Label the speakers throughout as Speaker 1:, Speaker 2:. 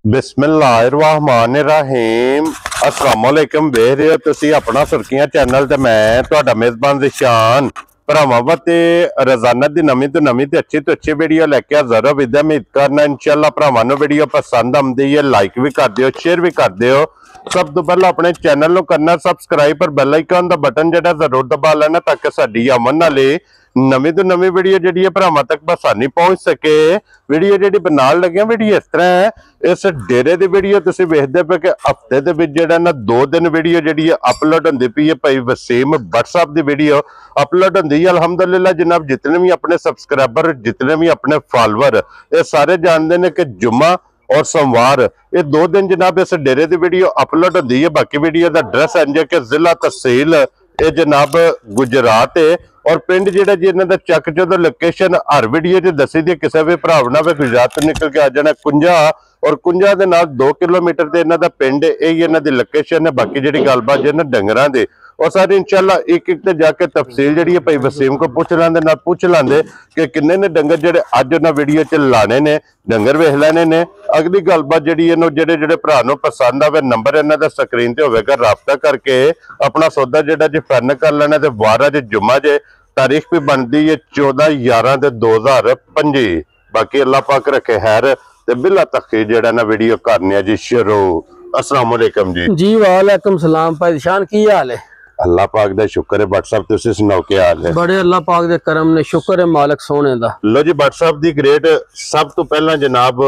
Speaker 1: बिस्मिल्लाहिर्रहमानिर्रहीम अस्सलाम वालेकुम। वेख रहे हो तुसी अपना सुर्खियां चैनल ते मैं तुहाडा मेजबान जिशान भरावां ते रोजाना दी नवीं तो अच्छी वीडियो लैके हाज़र हो। विद उम्मीद करना इंशाअल्लाह भरावां नूं वीडियो पसंद आउंदी है, लाइक भी कर दिओ, शेयर भी कर दिओ। सब तो पहले अपने चैनल नूं करना सबसक्राइब और बेल आइकन दा बटन जेड़ा जरूर दबा लेना ताकि साडी आमन वाली नवीं तो नवीं वीडियो जी भरावां तक बसानी पहुंच सके। वीडियो जी बनाने लगे वीडियो इस तरह है, इस डेरे की वीडियो तुसीं वेखदे पे कि हफ्ते दे विच जेड़ा ना 2 दिन वीडियो जी अपलोड होंदी पई है। भाई वसीम व्हाट्सएप की वीडियो अपलोड होंदी है। अलहमदुलिल्लाह जनाब जितने भी अपने सबसक्राइबर, जितने भी अपने फॉलोवर, ये सारे जानते हैं कि जुम्मा और सोमवार ये 2 दिन जनाब इस डेरे की वीडियो अपलोड होती है। बाकी वीडियो का एड्रैस है कि जिला तहसील ये जनाब गुजरात है और पिंड जेड़ा जी इन्हां दा चक जो लोकेशन हर वीडियो च दसी दी। किसी भी भरा ना वे गुजरात तो निकल के आ जाना कुंजा और कुंजा दे नाल 2 किलोमीटर ते इन्हां दा पिंड है, यही इन्हां दी लोकेशन है। बाकी जी गलबात जी डंगरां दी और सारी इंशाल्लाह एक एक ते जाके तफसील जी भाई वसीम को पूछ लांदे ना पूछ लांदे कि किन्ने ने डंगर जेडे अज उन्हां वीडियो च लाने ने, डंगर वेख लेने ने। अगली गलबात जी जेडे जेडे भरा नूं पसंद आवे नंबर इन्हां दा स्क्रीन ते होवेगा, राबता करके अपना सौदा जेडा जी फाइनल कर लेना। ते वारा जे जुम्मा जे तारीख भी बनती है 14/11/2025। बाकी अल्लाह पाक रखे खैर ते बिला तखी जेड़ा ना वीडियो करने जी शुरू। अस्सलाम वालेकुम जी।
Speaker 2: जी वालेकुम सलाम भाई शान, की हाल है?
Speaker 1: अल्लाह पाक दा शुक्र है। व्हाट्सएप तुसी सुनाओ क्या हाल है?
Speaker 2: बड़े अल्लाह पाक दे करम ने, शुक्र है मालिक सोने दा।
Speaker 1: लो जी व्हाट्सएप दी ग्रेड सब तो पहला जनाब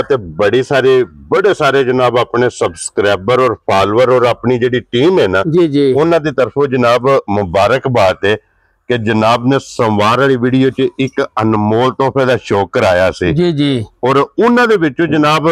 Speaker 1: ते बड़े सारे जनाब अपने सब्सक्राइबर और फॉलोअर और अपनी जी टीम है ना
Speaker 2: जी जी
Speaker 1: उन्हां दी तरफों जनाब मुबारकबाद है कि जनाब ने सोमवार वाली वीडियो च एक अनमोल तोहफे का शौक कराया सी
Speaker 2: जी जी
Speaker 1: और उन्हां दे विचों जनाब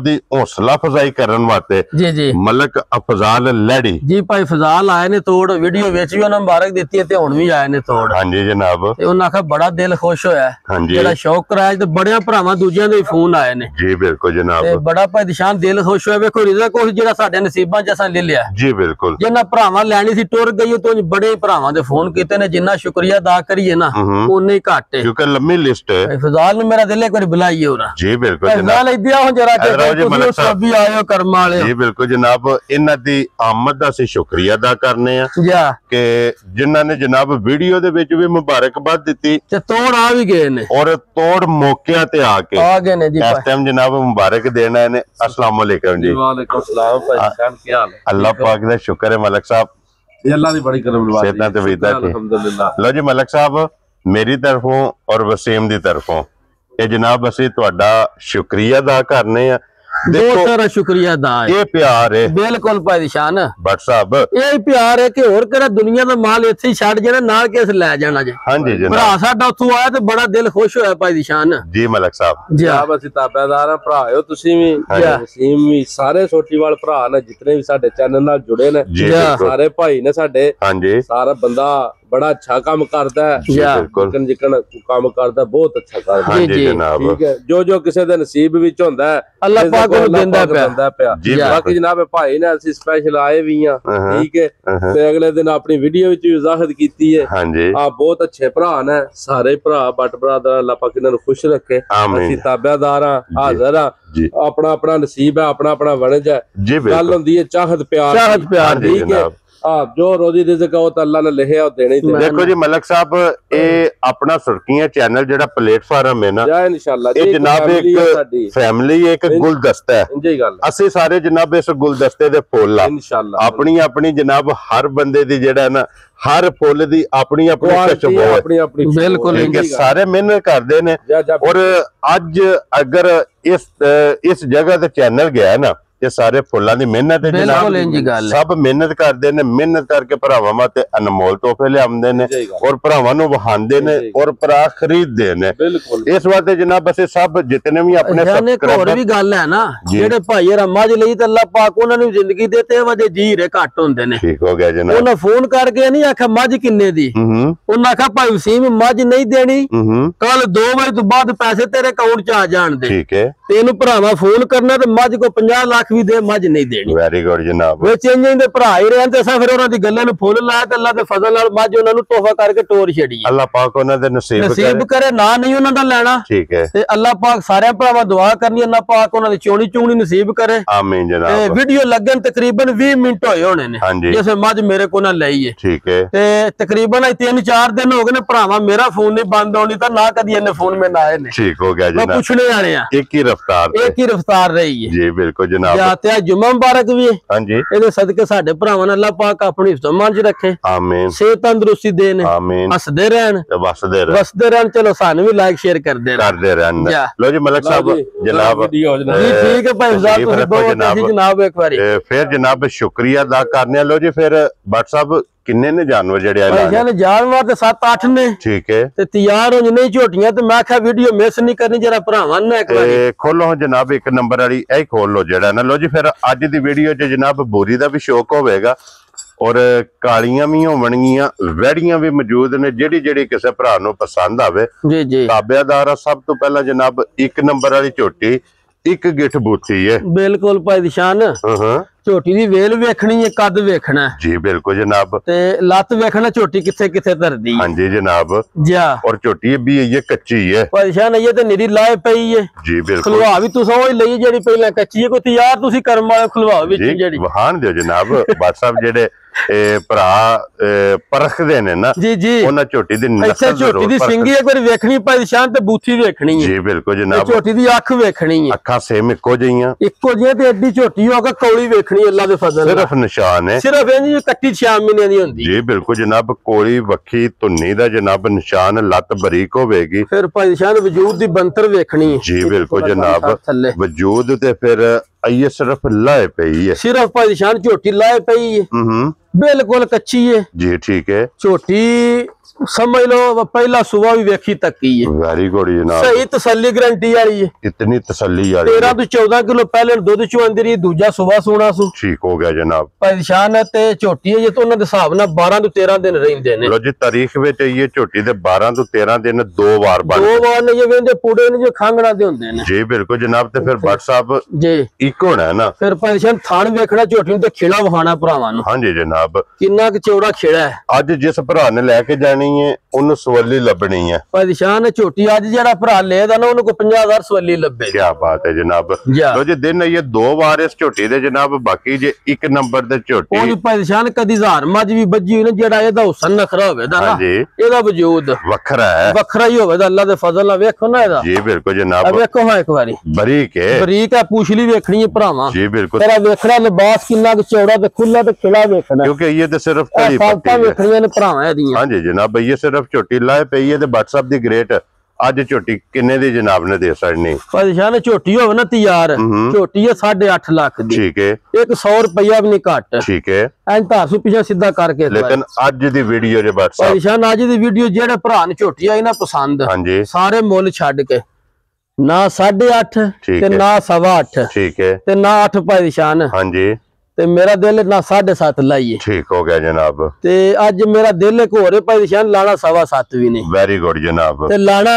Speaker 1: दी हौसला अफजाई करन वास्ते
Speaker 2: जी जी
Speaker 1: मलक अफजाल लड़ी
Speaker 2: जी भाई फजाल आए ने तोड़ वीडियो विच भी उन्हें मुबारक दी है ते हुण भी आए ने तोड़।
Speaker 1: हाँ जी जनाब,
Speaker 2: ते उन्हें आखा बड़ा दिल खुश होया
Speaker 1: हाँ जी
Speaker 2: जेड़ा शौक कराया ते बड़े भरावां दूजियां दे फोन आए ने।
Speaker 1: जी बिल्कुल जनाब,
Speaker 2: ते बड़ा भाई दिशान दिल खुश होया। वेखो रिज़ा कुछ जेड़ा साडे नसीबां च असां ले लिया।
Speaker 1: जी बिल्कुल
Speaker 2: जिन्ना भरावां लैनी सी टुर गई तो बड़े भरावां दे फोन कीते ने, जिन्ना शुक्रिया अदा करिए ना उन्ने ही घट है
Speaker 1: क्योंकि लंबी लिस्ट है।
Speaker 2: फजाल ने मेरा दिल एक बार बुलाइए उरा।
Speaker 1: जी बिल्कुल
Speaker 2: फजाल इदिया हो जरा के तुसी सब भी आए हो कर्म वाले।
Speaker 1: जी बिल्कुल जनाब, इन्हां दी आमद दा असीं शुक्रिया अदा करने आ कि जिन्हां ने जनाब वीडियो दे विच भी मुबारकबाद दित्ती
Speaker 2: ते तोड़ आ भी गए ने
Speaker 1: और तोड़ मौके ते आके
Speaker 2: आ गए ने जी।
Speaker 1: इस टाइम जनाब मुबारक देना है। अस्सलाम वालेकुम जी।
Speaker 3: वालेकुम सलाम भाई जान, क्या हाल है?
Speaker 1: अल्लाह पाक दा शुक्र है मलक साहब,
Speaker 3: अल्लाह दी बड़ी करम नवाज़ी
Speaker 1: सेहतां ते वहीदा थे
Speaker 3: अल्हम्दुलिल्लाह।
Speaker 1: लो जी मलक साहब, मेरी तरफों और वसीम दी तरफों ये जनाब असीं तुहाडा शुक्रिया अदा करने आ।
Speaker 2: बहुत सारा शुक्रिया अदा है।
Speaker 1: ये प्यार है
Speaker 2: बिल्कुल भाई शान,
Speaker 1: व्हाट्सएप
Speaker 2: यही प्यार है कि होर केड़ा दुनिया दा माल इत्थे ही छड़ जाना नाल किस ले जाना जे।
Speaker 1: हाँ जी जनाब,
Speaker 2: भरा साडा उत्थों आया ते बड़ा दिल खुश होया भाई शान
Speaker 1: जी मलक साहब।
Speaker 2: जी
Speaker 3: आप ਅਸੀਂ ਤਾਬੇਦਾਰ ਆ, ਭਰਾ ਹੋ ਤੁਸੀਂ ਵੀ, ਵਸੀਮ ਵੀ, ਸਾਰੇ ਸੋਟੀਵਾਲ ਭਰਾ ਨੇ ਜਿਤਨੇ ਵੀ ਸਾਡੇ ਚੈਨਲ ਨਾਲ ਜੁੜੇ ਨੇ,
Speaker 1: जी बिल्कुल,
Speaker 3: ਸਾਰੇ ਭਾਈ ਨੇ ਸਾਡੇ।
Speaker 1: हाँ जी
Speaker 3: ਸਾਰਾ ਬੰਦਾ बड़ा अच्छा काम करता है, जिकन जिकन काम करता बहुत अच्छा करता
Speaker 1: हाँ
Speaker 3: है।
Speaker 1: जी जनाब,
Speaker 3: ठीक है, जो किसी दे नसीब विच होंदा है
Speaker 2: अल्लाह पाक नूं देंदा
Speaker 3: पिया।
Speaker 1: जी
Speaker 3: बाकी जनाब भाई ने ਅਸੀਂ स्पेशल आए भी हां, ठीक है, ते अगले दिन अपनी वीडियो विच भी वजाहत कीती है।
Speaker 1: हाँ जी
Speaker 3: बहुत अच्छे भरा ने सारे भरा, बट भरा दा अल्लाह पाक इन्हां नूं खुश रखे। ਅਸੀਂ ताबेदार हां, हाजिर हां, अपना अपना नसीब है, अपना अपना वणज है।
Speaker 1: जी
Speaker 3: गल
Speaker 1: बिल्कुल,
Speaker 3: होंदी है चाहत प्यार, ठीक है। जो रोजी रिज़्क है अल्लाह ने लिखिया देने ही।
Speaker 1: देखो जी मलक साहब, ये अपना सुर्खियां चैनल जेड़ा प्लेटफार्म है ना,
Speaker 3: इंशाअल्लाह
Speaker 1: ये जनाब एक फैमिली एक गुलदस्ता है।
Speaker 3: इंजी गल
Speaker 1: ਅਸੀਂ ਸਾਰੇ जनाब इस गुलदस्ते दे फुੱਲ आ।
Speaker 3: इंशाअल्लाह
Speaker 1: अपनी अपनी जनाब हर बंदे दी जेड़ा ना हर फुੱਲ दी अपनी अपनी खुशबू है।
Speaker 3: अपनी अपनी
Speaker 2: बिल्कुल
Speaker 1: ठीक है, सारे मेहनत करते ने और अज अगर इस जगह ते चैनल गया ना ये सारे फुल्लां दी मेहनत है जनाब, सब मेहनत करते ने, मेहनत करके भरावां वास्ते अनमोल तोहफे लियाउंदे ने और भरावां नूं वहांदे ने और भरा खरीददे ने। इस वास्ते जनाब असीं सब जितने भी अपने
Speaker 2: होर भी गल है ना, जेड़े भाई हरा मझ लई ते अल्लाह पाक उन्हां नूं जिंदगी दे ते वजे जी रे घट होंदे ने।
Speaker 1: ठीक हो गया जनाब,
Speaker 2: उन्हां फोन करके नहीं आखा मझ किन्ने दी, उन्हां आखा भाई वसीम मझ नहीं देनी, कल 2 बजे तो बाद पैसे तेरे अकाउंट च आ जाण दे।
Speaker 1: ठीक है,
Speaker 2: ते इहनूं भरावां फोन करना ते मझ को 50 लाख ਵੀ ਦੇ ਮੱਝ ਨਹੀਂ ਦੇਣੀ।
Speaker 1: ਵੈਰੀ ਗੁੱਡ ਜਨਾਬ।
Speaker 2: ਵਿੱਚ ਇੰਜ ਦੇ ਭਰਾ ਹੀ ਰਹਿਣ ਤੇ ਅਸਾਂ ਫਿਰ ਉਹਨਾਂ ਦੀ ਗੱਲਾਂ ਨੂੰ ਫੁੱਲ ਲਾਇਆ ਤੇ ਅੱਲਾ ਦੇ ਫਜ਼ਲ ਨਾਲ ਮੱਝ ਉਹਨਾਂ ਨੂੰ ਤੋਹਫਾ ਕਰਕੇ ਟੋਰ ਛੜੀ।
Speaker 1: ਅੱਲਾ ਪਾਕ ਉਹਨਾਂ ਦੇ ਨਸੀਬ
Speaker 2: ਕਰੇ ਨਾ ਨਹੀਂ ਉਹਨਾਂ ਦਾ ਲੈਣਾ।
Speaker 1: ਠੀਕ ਹੈ।
Speaker 2: ਤੇ ਅੱਲਾ ਪਾਕ ਸਾਰਿਆਂ ਭਰਾਵਾਂ ਦੁਆ ਕਰਨੀ ਅੱਲਾ ਪਾਕ ਉਹਨਾਂ ਦੀ ਚੋਣੀ ਚੁੰਗਣੀ ਨਸੀਬ ਕਰੇ।
Speaker 1: ਆਮੀਨ ਜਨਾਬ।
Speaker 2: ਤੇ ਵੀਡੀਓ ਲੱਗਣ ਤਕਰੀਬਨ 20 ਮਿੰਟ ਹੋਏ ਹੋਣੇ ਨੇ ਜਿਵੇਂ ਮੱਝ ਮੇਰੇ ਕੋਲ ਨਾ ਲਈ ਹੈ।
Speaker 1: ਠੀਕ ਹੈ।
Speaker 2: ਤੇ ਤਕਰੀਬਨ 3-4 ਦਿਨ ਹੋ ਗਏ ਨੇ ਭਰਾਵਾਂ ਮੇਰਾ ਫੋਨ ਨਹੀਂ ਬੰਦ ਹੋਣੀ ਤਾਂ ਨਾ ਕਦੀ ਇਹਨੇ ਫੋਨ ਮੈਂ ਨਾ ਆਏ ਨੇ।
Speaker 1: ਠੀਕ ਹੋ ਗਿਆ ਜਨਾਬ।
Speaker 2: ਮੈਂ ਪੁੱਛਣੇ ਵਾਲੇ ਆ
Speaker 1: ਇੱਕ ਹੀ ਰਫਤਾਰ
Speaker 2: ਰਹੀ ਹੈ
Speaker 1: ਜੀ। ਬਿਲਕੁਲ ਜਨਾਬ।
Speaker 2: ਜਾਂ ਤੇ ਜੁਮਾ ਮੁਬਾਰਕ ਵੀ ਹੈ।
Speaker 1: ਹਾਂਜੀ।
Speaker 2: ਇਹਦੇ ਸਦਕੇ ਸਾਡੇ ਭਰਾਵਾਂ ਨਾਲ ਅੱਲਾਹ ਪਾਕ ਆਪਣੀ ਹਿਫਜ਼-ਏ-ਅਮਾਨ ਚ ਰੱਖੇ।
Speaker 1: ਆਮੀਨ।
Speaker 2: ਸਿਹਤ ਤੰਦਰੁਸਤੀ ਦੇਣ।
Speaker 1: ਆਮੀਨ।
Speaker 2: ਹੱਸਦੇ ਰਹਿਣ
Speaker 1: ਵਸਦੇ
Speaker 2: ਰਹਿਣ। ਚਲੋ ਸਾਨੂੰ ਵੀ ਲਾਈਕ ਸ਼ੇਅਰ ਕਰਦੇ
Speaker 1: ਰਹਿਣ। ਲੋ ਜੀ ਮਲਕ ਸਾਹਿਬ ਜਨਾਬ
Speaker 2: ਜੀ ਠੀਕ ਹੈ ਭਾਈ ਸਾਹਿਬ ਤੁਸੀਂ ਬਹੁਤ ਜਨਾਬ ਇੱਕ ਵਾਰੀ
Speaker 1: ਫਿਰ ਜਨਾਬ ਸ਼ੁਕਰੀਆ ਅਦਾ ਕਰਨੇ। ਲੋ ਜੀ ਫਿਰ WhatsApp ਕਿੰਨੇ ਨੇ ਜਾਨਵਰ ਜਿਹੜੇ
Speaker 2: ਆ ਜਾਨਵਰ ਤੇ 7-8 ਨੇ।
Speaker 1: ਠੀਕ ਹੈ।
Speaker 2: ਤੇ ਤਿਆਰ ਹੋ ਜਿੰਨੇ ਝੋਟੀਆਂ ਤੇ ਮੈਂ ਕਿਹਾ ਵੀਡੀਓ ਮਿਸ ਨਹੀਂ ਕਰਨੀ ਜਰਾ ਭਰਾਵਾਂ ਨੇ ਇੱਕ ਵਾਰੀ
Speaker 1: ਖੋਲੋ ਜਨਾਬ। ਇੱਕ ਨੰਬਰ ਵਾਲੀ ਇਹ ਖੋਲ ਲੋ ਜਿਹੜਾ ਨਾ। ਲੋ ਜੀ ਫਿਰ ਅੱਜ ਦੀ ਵੀਡੀਓ 'ਚ ਜਨਾਬ ਬੋਰੀ ਦਾ ਵੀ ਸ਼ੌਕ ਹੋਵੇਗਾ ਔਰ ਕਾਲੀਆਂ ਵੀ ਹੋਣਗੀਆਂ, ਵੈੜੀਆਂ ਵੀ ਮੌਜੂਦ ਨੇ ਜਿਹੜੀ ਕਿਸੇ ਭਰਾ ਨੂੰ ਪਸੰਦ ਆਵੇ।
Speaker 2: ਜੀ ਜੀ
Speaker 1: ਤਾਬਿਆਦਾਰ। ਸਭ ਤੋਂ ਪਹਿਲਾਂ ਜਨਾਬ ਇੱਕ ਨੰਬਰ ਵਾਲੀ ਝੋਟੀ ਇੱਕ ਗਿੱਠ ਬੂਥੀ ਹੈ।
Speaker 2: ਬਿਲਕੁਲ ਭਾਈ ਨਿਸ਼ਾਨ। ਝੋਟੀ ਦੀ ਵੇਲ ਵੇਖਣੀ ਹੈ, ਕੱਦ ਵੇਖਣਾ
Speaker 1: ਜੀ। ਬਿਲਕੁਲ ਜਨਾਬ।
Speaker 2: ਤੇ ਲੱਤ ਵੇਖਣਾ ਝੋਟੀ ਕਿੱਥੇ ਕਿੱਥੇ ਧਰਦੀ।
Speaker 1: ਹਾਂਜੀ ਜਨਾਬ।
Speaker 2: ਜਾ
Speaker 1: ਔਰ ਝੋਟੀ ਵੀ ਇਹ ਕੱਚੀ ਹੈ।
Speaker 2: ਪਰੇਸ਼ਾਨ ਇਹ ਤੇ ਨਿਰੀ ਲਾਏ ਪਈ ਹੈ
Speaker 1: ਜੀ। ਬਿਲਕੁਲ।
Speaker 2: ਖਲਵਾ ਵੀ ਤੁਸੀਂ ਉਹ ਲਈ ਜਿਹੜੀ ਪਹਿਲਾਂ ਕੱਚੀ ਹੈ। ਕੋਈ ਤਿਆਰ ਤੁਸੀਂ ਕਰਮ ਵਾਲੇ ਖਲਵਾ ਵਿੱਚ ਜਿਹੜੀ
Speaker 1: ਵਹਾਣ ਦਿਓ ਜਨਾਬ। WhatsApp ਜਿਹੜੇ ਭਰਾ ਪਰਖਦੇ ਨੇ ਨਾ
Speaker 2: ਜੀ ਜੀ
Speaker 1: ਉਹਨਾਂ ਝੋਟੀ ਦੀ ਨਸਲ
Speaker 2: ਝੋਟੀ ਦੀ ਸਿੰਗੀ ਇੱਕ ਵਾਰੀ ਵੇਖਣੀ ਪਰੇਸ਼ਾਨ ਤੇ ਬੂਥੀ ਵੇਖਣੀ ਹੈ।
Speaker 1: ਜੀ ਬਿਲਕੁਲ ਜਨਾਬ।
Speaker 2: ਝੋਟੀ ਦੀ ਅੱਖ ਵੇਖਣੀ ਹੈ।
Speaker 1: ਅੱਖਾਂ ਸੇਮ ਇੱਕੋ ਜਿਹੀਆਂ
Speaker 2: ਤੇ ਐਡੀ ਝੋਟੀ ਹੋਗਾ ਕੌਲੀ ਵੇਖਣੀ ਅੱਲਾ ਦੇ ਫਜ਼ਲ
Speaker 1: ਸਿਰਫ ਨਿਸ਼ਾਨ ਹੈ।
Speaker 2: ਸਿਰਫ ਇੰਜ ਕੱਟੀ 6 ਮਹੀਨਿਆਂ ਦੀ ਹੁੰਦੀ।
Speaker 1: ਜੀ ਬਿਲਕੁਲ ਜਨਾਬ। ਕੋਲੀ ਵੱਖੀ ਧੁੰਨੀ ਦਾ ਜਨਾਬ ਨਿਸ਼ਾਨ, ਲੱਤ ਬਰੀਕ ਹੋਵੇਗੀ।
Speaker 2: ਫਿਰ ਪਰੇਸ਼ਾਨ ਵਜੂਦ ਦੀ ਬੰਤਰ ਵੇਖਣੀ ਹੈ।
Speaker 1: ਜੀ ਬਿਲਕੁਲ ਜਨਾਬ। ਵਜੂਦ ਤੇ ਫਿਰ ਇਹ ਸਿਰਫ ਲਾਏ ਪਈ ਹੈ।
Speaker 2: ਸਿਰਫ ਪਰੇਸ਼ਾਨ ਝੋਟੀ ਲਾਏ ਪਈ ਹੈ। ਬਿਲਕੁਲ ਕੱਚੀ ਹੈ ਜੀ। ਠੀਕ ਹੈ। ਝੋਟੀ समझ लो पहला सुबह भी वेखी तकी है।
Speaker 1: वेरी गुड जनाब।
Speaker 2: सही तसल्ली गारंटी वाली है।
Speaker 1: इतनी तसल्ली वाली
Speaker 2: 13 तो 14 किलो पहले दूध चुआंदी रही, दूजा सुबह सोना सु।
Speaker 1: ठीक हो गया जनाब।
Speaker 2: परेशान है ते झोटी है जे तो उन्हां दे हिसाब नाल 12 तो 13 दिन रहिंदे ने।
Speaker 1: लो जी तारीख विच ये झोटी दे 12 तो 13 दिन दो बार
Speaker 2: ने ये वेंदे पूड़े ने जो खांगणा दे हुंदे ने।
Speaker 1: जी बिल्कुल जनाब। ते फिर WhatsApp
Speaker 2: जी
Speaker 1: एक होना है ना।
Speaker 2: फिर परेशान थान वेखना झोटी ते खिला वहाना भरावां नु।
Speaker 1: हां जी जनाब।
Speaker 2: किन्ना क चौड़ा खिला है।
Speaker 1: आज जिस भरा ने लेके जानी है ਉਹਨੂੰ ਸਵੱਲੀ ਲੱਭਣੀ ਹੈ।
Speaker 2: ਪਰੇਸ਼ਾਨ ਝੋਟੀ ਅੱਜ ਜਿਹੜਾ ਭਰਾ ਲੈਦਾ ਨਾ ਉਹਨੂੰ ਕੋ 50000 ਸਵੱਲੀ ਲੱਭੇ।
Speaker 1: ਕੀ ਬਾਤ ਹੈ ਜਨਾਬ। ਲੋ ਜੀ ਦਿਨ ਇਹ ਦੋ ਵਾਰ ਇਸ ਝੋਟੀ ਦੇ ਜਨਾਬ। ਬਾਕੀ ਜੇ ਇੱਕ ਨੰਬਰ ਦੇ ਝੋਟੀ
Speaker 2: ਉਹ ਪਰੇਸ਼ਾਨ ਕਦੀ ਹਜ਼ਾਰ ਮੱਝ ਵੀ ਬੱਜੀ ਹੋਈ ਨਾ ਜਿਹੜਾ ਇਹਦਾ ਹੁਸਨ ਨਖਰਾ ਹੋਵੇਦਾ ਨਾ ਇਹਦਾ ਵਜੂਦ ਵੱਖਰਾ ਹੈ, ਵੱਖਰਾ ਹੀ ਹੋਵੇਦਾ ਅੱਲਾ ਦੇ ਫਜ਼ਲ ਨਾਲ। ਵੇਖੋ ਨਾ ਇਹਦਾ। ਜੀ ਬਿਲਕੁਲ ਜਨਾਬ। ਵੇਖੋ ਹਾਂ ਇੱਕ ਵਾਰੀ ਬਰੀਕ ਹੈ, ਬਰੀਕ ਹੈ। ਪੂਛਲੀ ਵੇਖਣੀ ਹੈ ਭਰਾਵਾਂ। ਜੀ ਬਿਲਕੁਲ। ਤੇਰਾ ਵੇਖਣਾ ਲਿਬਾਸ ਕਿੰਨਾ ਚੌੜਾ ਤੇ ਖੁੱਲਾ ਤੇ ਖਿਲਾ ਵੇਖਣਾ ਕਿਉਂਕਿ ਇਹ ਤੇ ਸਿਰਫ ਘੜੀ ਪੱਟੀ ਵੇਖਣੀਆਂ ਨੇ ਭਰਾਵਾਂ ਇਹਦੀਆਂ। ਹਾਂਜੀ ਜਨਾਬ। ਇਹ ਸਿਰਫ ਝੋਟੀ ਲਾਏ ਪਈ ਹੈ ਤੇ WhatsApp ਦੀ ਗ੍ਰੇਟ ਅੱਜ ਝੋਟੀ ਕਿੰਨੇ ਦੀ ਜਨਾਬ ਨੇ ਦੇ ਸਕਣੀ? ਪਰੇਸ਼ਾਨ ਝੋਟੀ ਹੋਵੇ ਨਾ ਤਿਆਰ ਝੋਟੀ ਹੈ 8.5 ਲੱਖ ਦੀ। ਠੀਕ ਹੈ। 100 ਰੁਪਇਆ ਵੀ ਨਹੀਂ ਘੱਟ। ਠੀਕ ਹੈ। ਐਂ ਧਾਰਸੂ ਪਿਛਾ ਸਿੱਧਾ ਕਰਕੇ ਲੇਕਿਨ ਅੱਜ ਦੀ ਵੀਡੀਓ ਦੇ WhatsApp ਪਰੇਸ਼ਾਨ ਅੱਜ ਦੀ ਵੀਡੀਓ ਜਿਹੜੇ ਭਰਾ ਨੂੰ ਝੋਟੀ ਆਈ ਨਾ ਪਸੰਦ ਹਾਂਜੀ ਸਾਰੇ ਮੁੱਲ ਛੱਡ ਕੇ ਨਾ 8.5 ਤੇ ਨਾ 8.25 ਠੀਕ ਹੈ ਤੇ ਨਾ 8 ਪਰੇਸ਼ਾਨ ਹਾਂਜੀ ਤੇ ਮੇਰਾ ਦਿਲ ਨਾ 7.5 ਲਾਈਏ। ਠੀਕ ਹੋ ਗਿਆ ਜਨਾਬ। ਤੇ ਅੱਜ ਮੇਰਾ ਦਿਲ ਇੱਕ ਹੋਰ ਪਰੇਸ਼ਾਨ ਲਾਣਾ 7.25 ਵੀ ਨਹੀਂ। ਵੈਰੀ ਗੁੱਡ ਜਨਾਬ। ਤੇ ਲਾਣਾ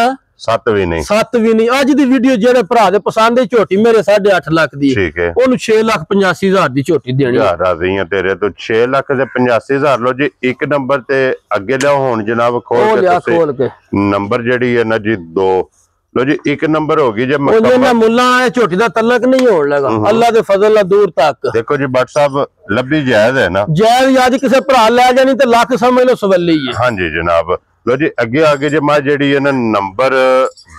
Speaker 2: 7 ਵੀ ਨਹੀਂ। 7 ਵੀ ਨਹੀਂ। ਅੱਜ ਦੀ ਵੀਡੀਓ ਜਿਹੜੇ ਭਰਾ ਦੇ ਪਸੰਦ ਦੀ ਝੋਟੀ ਮੇਰੇ 8.5 ਲੱਖ ਦੀ ਠੀਕ ਹੈ ਉਹਨੂੰ 6,85,000 ਦੀ ਝੋਟੀ ਦੇਣੀ। ਯਾਰ ਰਾਜ਼ੀਆਂ ਤੇਰੇ ਤੋਂ 6 ਲੱਖ ਤੇ 85,000 ਲੋ ਜੀ। ਇੱਕ ਨੰਬਰ ਤੇ ਅੱਗੇ ਲਿਆਓ ਹੁਣ ਜਨਾਬ ਖੋਲ ਕੇ ਨੰਬਰ ਜਿਹੜੀ ਹੈ ਨਾ ਜੀ 2 लो जी। एक नंबर होगी जब मुल्ला झोटी का तलक नहीं होने लगा अल्लाह के फजल दूर तक। देखो जी WhatsApp लब्बी जायज है ना। जायज आज किसी भरा लै जानी तो लख समझ लो सवली है। हाँ जी जनाब। लो जी अगे आगे जे मैं जी है ना नंबर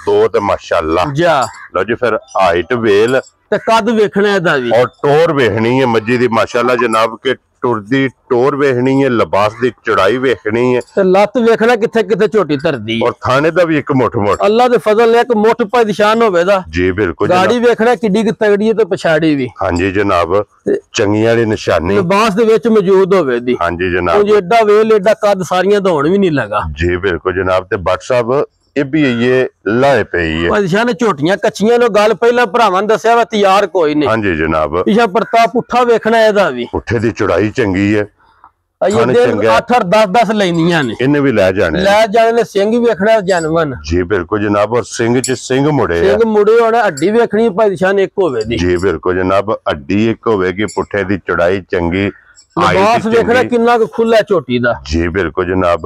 Speaker 2: 2 ते माशाअल्लाह जा। लो जी फिर हाइट वेल ते कद वेखना है और टोर वेखनी है मज्जी दी माशाअल्लाह जनाब के टुरदी टोर वेखनी है, लिबास दी चौड़ाई वेखनी है ते लत वेखना किथे किथे झोटी धरदी और थाने दा भी एक मुठ अल्लाह दे फजल ने एक मुठ पर निशान होवेदा। जी बिल्कुल। गाड़ी वेखना किड्डी की तगड़ी है ते पछाड़ी भी। हां जी जनाब। चंगी वाली निशानी लिबास दे विच मौजूद होवेदी। हां जी जनाब। ओ एडा वेल एडा कद सारियां दौड़ भी नहीं लगा। जी बिल्कुल जनाब। ते WhatsApp भी ये लाए पई है परेशान झोटियां कच्चियां नो गल पहला भरावां दस्या वा तैयार कोई नहीं। हां जी जनाब। पिछा प्रताप पुठा वेखना एदा भी पुठे दी चौड़ाई चंगी है ਇਹ ਦਿਨ 8 10 ਲੈਣੀਆਂ ਨੇ,
Speaker 1: ਇਹਨੇ ਵੀ ਲੈ ਜਾਣੇ
Speaker 2: ਨੇ। ਸਿੰਘ ਵੀ ਵੇਖਣਾ ਜਨਮਨ
Speaker 1: ਜੀ ਬਿਲਕੁਲ ਜਨਾਬ, ਔਰ ਸਿੰਘ ਚ ਸਿੰਘ ਮੁੜੇ
Speaker 2: ਹੋਣਾ, ਹੱਡੀ ਵੇਖਣੀ ਭਾਈ ਨਿਸ਼ਾਨ ਇੱਕ ਹੋਵੇ ਦੀ
Speaker 1: ਜੀ ਬਿਲਕੁਲ ਜਨਾਬ, ਹੱਡੀ ਇੱਕ ਹੋਵੇਗੀ, ਪੁੱਠੇ ਦੀ ਚੌੜਾਈ ਚੰਗੀ,
Speaker 2: ਲਿਬਾਸ ਵੇਖਣਾ ਕਿੰਨਾ ਕੁ ਖੁੱਲਾ ਝੋਟੀ ਦਾ
Speaker 1: ਜੀ ਬਿਲकुल जनाब।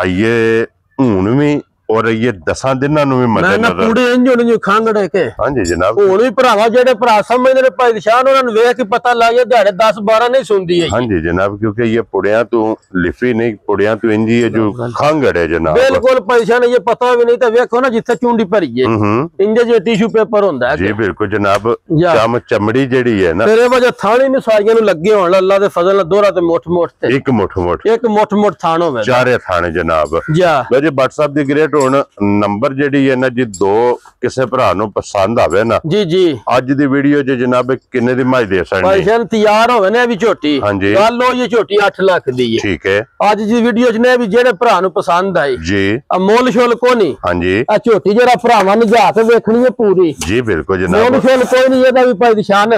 Speaker 2: ਇਹ
Speaker 1: ਹੁਣ ਵੀ और ये 10 ਦਿਨਾਂ ਨੂੰ ਵੀ ਮਦਦ
Speaker 2: ਨਾ ਪੂੜੇ ਇੰਜ ਹੋਣ ਜੋ ਖਾਂਗੜੇ ਕੇ
Speaker 1: ਹਾਂਜੀ ਜਨਾਬ।
Speaker 2: ਹੁਣ ਵੀ ਭਰਾਵਾ ਜਿਹੜੇ ਭਰਾ ਸਮਝਦੇ ਨੇ ਭਾਈ ਨਿਸ਼ਾਨ ਉਹਨਾਂ ਨੂੰ ਵੇਖ ਕੇ ਪਤਾ ਲੱਗ ਗਿਆ ਦਿਹਾੜੇ 10 12 ਨਹੀਂ ਸੁਣਦੀ ਹੈ
Speaker 1: ਹਾਂਜੀ ਜਨਾਬ, क्योंकि ये पुड़िया तो लिफी नहीं, पुड़िया तो इंजी है जो खांगड़ है जनाब।
Speaker 2: बिल्कुल भाई निशान ये पता भी नहीं तो देखो ना जिथे चूंडी भरी है इंजे जो टिश्यू पेपर होता है
Speaker 1: जी बिल्कुल जनाब। चमड़ी जेड़ी है ना
Speaker 2: तेरे वजह थाने में सारियां नु लगे होण अल्लाह दे फजल नाल दोहरा ते मुठ मुठ ते
Speaker 1: एक मुठ
Speaker 2: थान होवे
Speaker 1: चारे थाने जनाब।
Speaker 2: जा
Speaker 1: लो जी WhatsApp दी ग्रेट हुन नंबर जेडी है ना जी, दो किसे भरा नु पसंद आवे ना
Speaker 2: जी जी
Speaker 1: आज दी वीडियो च जनाब किन्ने दी माई दे सकदे
Speaker 2: भाई जान तैयार होवे ने अभी झोटी
Speaker 1: हां जी
Speaker 2: गल हो ये झोटी 8 लाख दी है
Speaker 1: ठीक है।
Speaker 2: आज दी वीडियो च ने भी जेड़े भरा नु पसंद आई
Speaker 1: जी
Speaker 2: मोल शोल कोनी
Speaker 1: हां जी
Speaker 2: आ झोटी जरा भरावां ने जा के देखनी है पूरी
Speaker 1: जी बिल्कुल जनाब।
Speaker 2: मोल शोल कोई नहीं एदा भी भाई निशान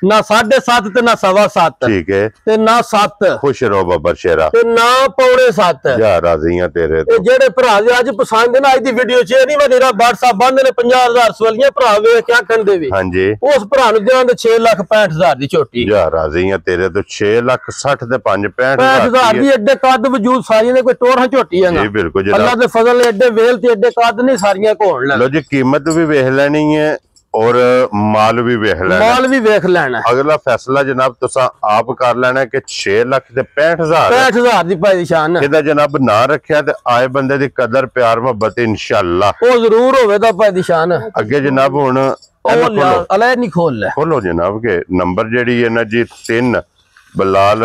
Speaker 2: ना 7.5 ते ना 7.5
Speaker 1: ठीक है
Speaker 2: ते ना 7
Speaker 1: खुश रहो बाबर शेरा
Speaker 2: ते ना 6.5
Speaker 1: जा राज़ियां तेरे
Speaker 2: ते जेड़े भरा दे आज पसंद ना आज दी वीडियो च नहीं मैं तेरा WhatsApp बंद ने 50,000 सवालियां भरा वे क्या कहंदे वी
Speaker 1: हां जी
Speaker 2: उस भरा नु देवां दे 6,65,000 दी झोटी
Speaker 1: जा राज़ियां तेरे तो 6,60,000 ते
Speaker 2: 5,65,000 दी एडे कद वजूद सारी ने कोई टोरा झोटी है ना
Speaker 1: जी बिल्कुल जनाब।
Speaker 2: अल्लाह दे फजल ने एडे वेल ते एडे कद नहीं सारियां कोल ले
Speaker 1: लो जी कीमत भी वेख लेनी है और माल भी वेख लेना अगला फैसला जनाब तुसा आप कर लेना कि 6,65,000
Speaker 2: दी भाई निशान
Speaker 1: ਇਹਦਾ जनाब ना रखिया ते आए बंदे दी कदर प्यार मोहब्बत इंशाअल्लाह
Speaker 2: ओ जरूर होवे दा भाई निशान
Speaker 1: अगे जनाब हुन
Speaker 2: अले नहीं खोल ले
Speaker 1: खोलो जनाब के नंबर जेडी है ना जी 3 बलाल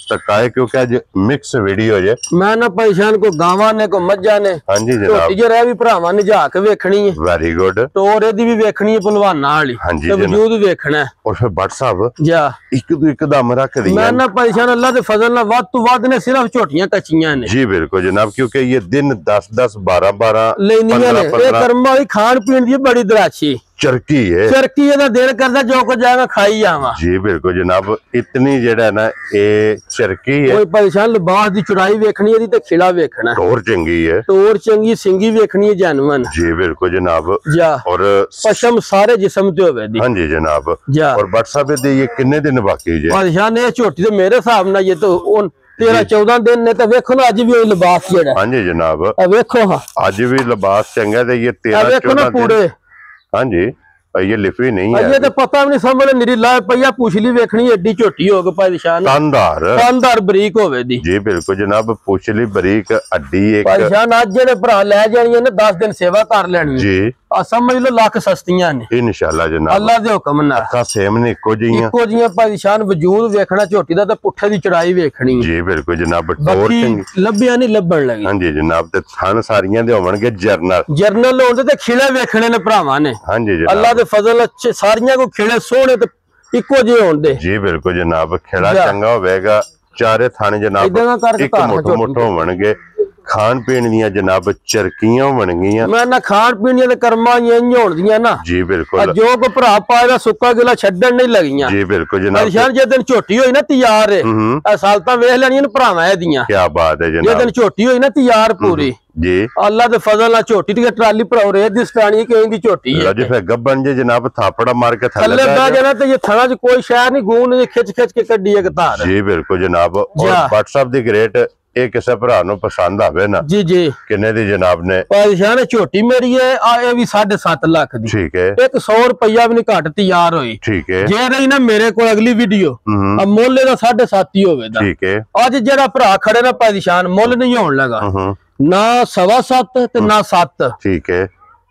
Speaker 1: तकाए क्योंकि आज मिक्स वीडियो है
Speaker 2: मैं ना परेशान को गावां ने को मज्जा ने
Speaker 1: हां जी जनाब
Speaker 2: जे रह भी भरावां ने जा के वेखनी है
Speaker 1: वेरी गुड
Speaker 2: टोरे दी भी वेखनी है पहलवाना वाली
Speaker 1: हां जी
Speaker 2: ते वजूद वेखना है
Speaker 1: और फिर WhatsApp
Speaker 2: जा
Speaker 1: एक तो एकदम रख दी
Speaker 2: मैं ना परेशान अल्लाह दे फजल नाल वद तो वद ने सिर्फ झोटियां कच्चियां ने
Speaker 1: जी बिल्कुल जनाब क्योंकि ये दिन 10 12
Speaker 2: लेनियां ने ए कर्मा दी खान पीन दी बड़ी दराची
Speaker 1: चरकी है
Speaker 2: चरकी दा दिल करदा जो को जाएगा खाई जावा
Speaker 1: जी बिल्कुल जनाब। इतनी जेड़ा ना ए चरकी है
Speaker 2: कोई परेशान लिबास दी चुड़ाई वेखनी है दी ते खिला वेखना
Speaker 1: टोर चंगी है
Speaker 2: टोर चंगी सिंगी वेखनी है जानवन
Speaker 1: जी बिल्कुल जनाब।
Speaker 2: जा
Speaker 1: और
Speaker 2: पशम सारे जिस्म ते होवे दी
Speaker 1: हां जी जनाब।
Speaker 2: जा
Speaker 1: और WhatsApp पे ये कितने दिन बाकी है
Speaker 2: परेशान ये छोटी ते मेरे हिसाब नाल ये तो 13-14 दिन ने तो वेखो ना आज भी लिबास जेड़ा
Speaker 1: हां जी जनाब
Speaker 2: वेखो हां
Speaker 1: आज भी लिबास चंगा ते ये 13-14
Speaker 2: पूरे
Speaker 1: हां जी ये लिफी नहीं है
Speaker 2: ये तो पता भी नहीं समझ मेरी ला पईया पूछली वेखनी एडी छोटी हो के परेशान शानदार बरीक होवे दी जी
Speaker 1: बिल्कुल जनाब। पूछली बरीक हड्डी एक
Speaker 2: परेशान आज जेड़े भरा ले जानी है ना 10 दिन सेवा कर लेनी
Speaker 1: जी
Speaker 2: आ समझ लो लाख सस्तियां ने
Speaker 1: इंशाल्लाह जनाब
Speaker 2: अल्लाह दे हुक्म नाल
Speaker 1: अखा सेम ने इको जियां
Speaker 2: परेशान वजूद वेखना छोटी दा ते पुट्ठे दी चढ़ाई वेखनी
Speaker 1: जी बिल्कुल जनाब। टोर चंगी
Speaker 2: लब्बियां नहीं लब्बन लगी हां
Speaker 1: जी जनाब। ते थान सारियां दे होवणगे जर्नल
Speaker 2: होंदे ते खिले वेखने ने भरावां ने
Speaker 1: हां जी जनाब।
Speaker 2: अल्लाह दे फजल अच्छे सारियां को खिले सोहणे ते इको जे होंदे
Speaker 1: जी बिल्कुल जनाब। खिला चंगा होवेगा चारे थाने जनाब एक मुठ होवणगे खान पीन दियां जनाब चरकियां बन गईयां मैं ना खान पीन दे कर्मा इंज होंदियां ना जी बिल्कुल जो को भरा पाएगा सुक्का गिला छड्डन नहीं लगियां जी बिल्कुल जनाब। परेशान जे दिन छोटी होई ना तैयार है ए सालता वेख लेनियां भरावां एदियां क्या बात है जनाब। जे दिन छोटी होई ना तैयार पूरी जी अल्लाह दे फजल नाल छोटी दी ट्राली भराओ रे दी स्टाणी के दी छोटी है जी। फिर गब्बन जे जनाब थापड़ा मार के थल्ले दा जना ते ये थना च कोई शहर नहीं गून खिच खिच के कड्डी एक धार जी बिल्कुल जनाब। और WhatsApp दी ग्रेट ਇਹ ਕਿਸੇ ਭਰਾ ਨੂੰ ਪਸੰਦ ਆਵੇ ਨਾ ਜੀ ਜੀ ਕਿੰਨੇ ਦੀ ਜਨਾਬ ਨੇ ਪਰੇਸ਼ਾਨ ਝੋਟੀ ਮੇਰੀ ਹੈ ਆ ਇਹ ਵੀ 7.5 ਲੱਖ ਦੀ ਠੀਕ ਹੈ 100 ਰੁਪਇਆ ਵੀ ਨਹੀਂ ਘੱਟ ਤਿਆਰ ਹੋਈ ਠੀਕ ਹੈ ਜੇ ਰਹੀ ਨਾ ਮੇਰੇ ਕੋਲ ਅਗਲੀ ਵੀਡੀਓ ਆ ਮੁੱਲ ਦਾ 7.5 ਹੀ ਹੋਵੇਗਾ ਠੀਕ ਹੈ ਅੱਜ ਜਿਹੜਾ ਭਰਾ ਖੜੇ ਨਾ ਪਰੇਸ਼ਾਨ ਮੁੱਲ ਨਹੀਂ ਹੋਣ ਲੱਗਾ ਨਾ 7.5 ਤੇ ਨਾ 7 ਠੀਕ ਹੈ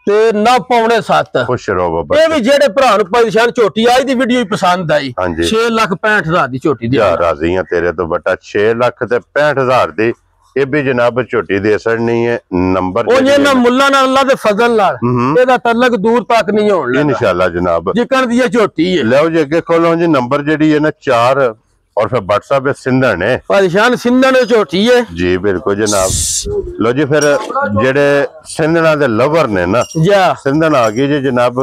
Speaker 1: ਤੇ ਨਾ 6.5 खुश रहो बाबा। ये भी जेड़े भरा नु परेशान छोटी आज दी वीडियो पसंद आई 6,65,000 दी छोटी दी राजी हां तेरे तो बटा 6,65,000 दी ये भी जनाब छोटी दे सकनी है नंबर ओ ये ना मुल्ला नाल अल्लाह दे फजल नाल एदा तलक दूर तक नहीं होण लगा इंशाल्लाह जनाब जिकन दी छोटी है लो जी अगे खोलो जी नंबर जेडी है ना 4 और फिर WhatsApp पे सिंधन है
Speaker 2: परेशान सिंधन झोटी है
Speaker 1: जी बिल्कुल जनाब। लो जी फिर जेडे सिंधना दे लवर ने ना
Speaker 2: जा
Speaker 1: सिंधन आ गई जी जनाब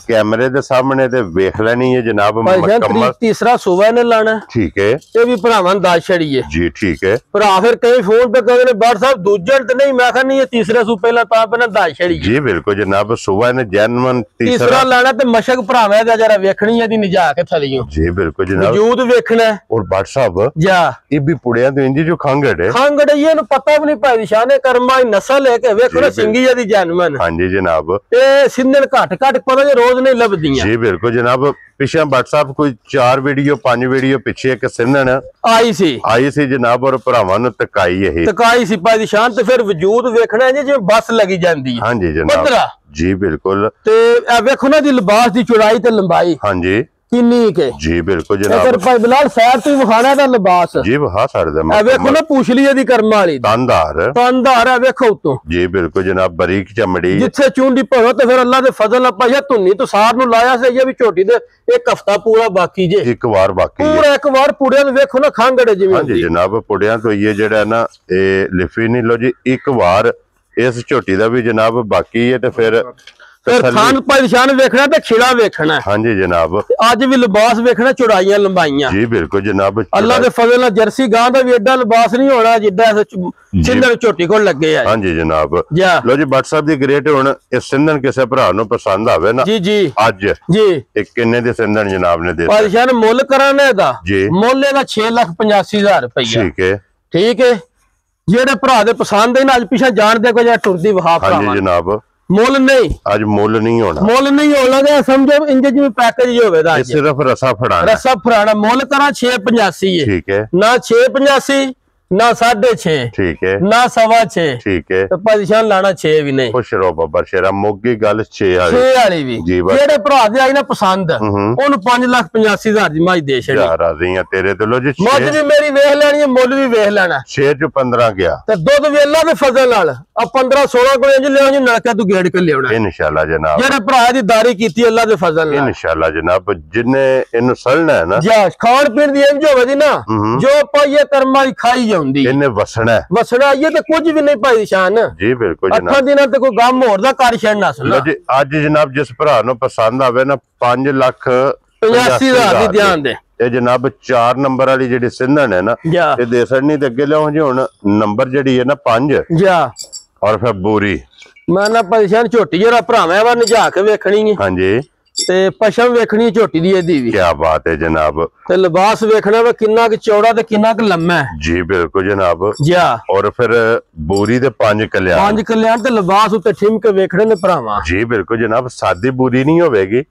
Speaker 1: कैमरे दे सामने ते वेख लेनी है जनाब मुकम्मल।
Speaker 2: तीसरा सुबह ने लाना
Speaker 1: ठीक है
Speaker 2: ये भी भरावां दास छड़ी है जी
Speaker 1: ठीक है।
Speaker 2: भरा फिर कई फोन पे कहते ने WhatsApp दूजे ते नहीं मैं नहीं तीसरे सू पहला ता पे दास छड़ी
Speaker 1: जी बिल्कुल जनाब। सुबह ने जैनवन
Speaker 2: तीसरा लाना ते मशक भरावे दा जरा वेखनी है दी निजा के थलियों जी
Speaker 1: बिल्कुल जनाब
Speaker 2: वजूद वेखना
Speaker 1: और WhatsApp
Speaker 2: जा
Speaker 1: ये भी पुड़िया तो इंजी जो खांगड़ है
Speaker 2: ये नु पता भी नहीं पाई शाने कर्मा नस्ल है के वेखो ना सिंगी दी जानमन हां जी जनाब ए सिंधन घट घट पता जे रोज नहीं लभदियां जी बिल्कुल जनाब। पिछे WhatsApp कोई 4 वीडियो 5 वीडियो पिछे एक सिंधन आई सी जनाब और भरावां नु तकाई सी पाई शान ते फिर वजूद वेखना है जे बस लगी जांदी है हां जी जनाब जी बिल्कुल। ते वेखो ना दी लिबास दी चौड़ाई ते लंबाई हां जी किन्नी के जी बिल्कुल जनाब। अगर भाई बिलाल सैर तू विखाना दा लिबास जी विखा सकदा मैं वेखो ना पूछली दी कर्म वाली तंदार है वेखो उतो जी बिल्कुल जनाब बारीक चमड़ी जिथे चूंडी भरो ते फिर अल्लाह दे फजल ना पाया धुन्नी तो सार नु लाया से ये भी छोटी दे एक हफ्ता पूरा बाकी जे एक बार बाकी पूरा एक बार पुड़िया दे वेखो ना खांगड़े जिवें हां जी जनाब पुड़िया तो ये जेड़ा ना ए लिफी नहीं लो जी एक बार इस छोटी दा भी जनाब बाकी है ते फिर थान परेशान वेखना ते खिड़ा वेखना हां जी जनाब। आज भी लिबास वेखना चौड़ाइयां लंबाइयां जी बिल्कुल जनाब। अल्लाह दे फजल नाल जर्सी गां दा भी एडा लिबास नहीं होना जिद्दां सिंधन झोटी कोल लगे है हां जी जनाब। लो जी WhatsApp दी ग्रेट हुन इस सिंधन किसे भरा नु पसंद आवे ना जी जी आज जी एक किन्ने दे सिंधन जनाब ने दे परेशान मुੱਲ कराने दा जी मुੱਲ ਇਹਦਾ 6,85,000 रुपया ठीक है जेड़े भरा दे पसंद है ना आज पीछे जान दे कोई टुरदी वहा भरा हां जी जनाब। मुੱਲ नहीं आज मुੱਲ नहीं होना ते समझो इंजे जिवें पैकेज ही होवे दा सिर्फ रसा फड़ाना मुੱਲ करा 685 है ठीक है ना 685 ना 6.5 ठीक है ना 6.5 ठीक है तो परेशान लाना 6 भी नहीं खुश रहो बाबा शेरा मोगी गल 6 वाली भी जेड़े भरा दे आई ना पसंद ओनु 5,85,000 दी माई दे छड़ी यार राजी है तेरे तो लो जी मौज भी मेरी वेख लेनी है मुੱਲ भी वेख लेना 6 च 15 गया ते दुध भी अल्लाह दे फजल नाल आ 15-16 कोले इंज ले जी नलका तू गेड़ के लेवना इंशाल्लाह जनाब जेड़े भरा दी दारी कीती अल्लाह दे फजल नाल इंशाल्लाह जनाब जिन्ने इनु सलना है ना जा खान पीन दी इंज होवे दी ना जो पाइए कर्मा दी खाई इन्हें वसना ये तो कुछ भी नहीं पाई शान जी बिल्कुल जनाब। दिन ते कोई गम होर दा कर छड़ना सुन जी आज जनाब जिस भरा नु पसंद आवे ना 5,85,000 दी ध्यान दे ये जनाब 4 नंबर वाली जेडी सिंधन है ना ये दे सड़नी ते अगे लियो जी हुन नंबर जेडी है ना 5 जा और फिर बोरी मैं ना परेशान झोटी जरा भरावे वा निजा के वेखनी है हां जी ते पशम वेखनी झोटी दी एदी भी क्या बात है जनाब। ते लिबास वेखना वा किन्ना क चौड़ा ते किन्ना क लम्मा है जी बिल्कुल जनाब जा और फिर बोरी ते 5 कल्याण ते लिबास उते ठिम के वेखने ने भरावा जी बिल्कुल जनाब। सादी बोरी नहीं होवेगी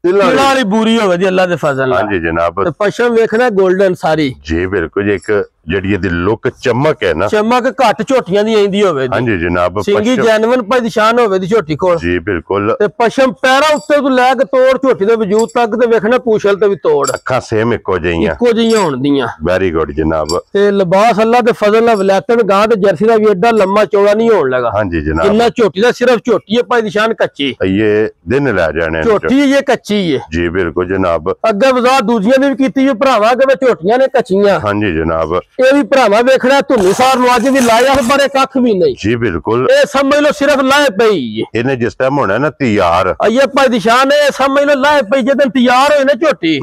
Speaker 2: तिला वाली बोरी होवे दी अल्लाह दे फजल हां जी जनाब। ते पशम वेखना गोल्डन सारी जी बिल्कुल एक जड़ी दी लुक चमक है ना चमक घट झोटियां दी आंदी होवे हां जी जनाब। सिंगी जैनवन पहचान होवे दी झोटी कोल जी बिल्कुल। ते पशम पैरा उत्ते तो ले के तोड़ झोटी दे वजूद तक ते वेखना पूछल ते भी तोड़ अखा सेम इको जिहियां होण दियां वेरी गुड जनाब। ते लिबास अल्लाह दे फजल नाल वलैतन गां ते जर्सी दा भी एडा लम्मा चौड़ा नहीं होण लगा हां जी जनाब। इन्ना झोटी दा सिर्फ झोटी है भाई निशान कच्ची ये दिन ले जाने झोटी ये कच्ची है जी बिल्कुल जनाब। अगे वजाहत दूजियां दी भी कीती है भरावा के झोटियां ने कच्चियां हां जी जनाब। ये भी भरावा वेखना धुन्नी सार नु अज भी लाया बड़े कख भी नहीं जी बिल्कुल। ये समझ लो सिर्फ लाए पई इन्हें जिस टाइम होना ना तैयार ये भाई निशान है समझ लो लाए पई जिस दिन तैयार होए ना झोटी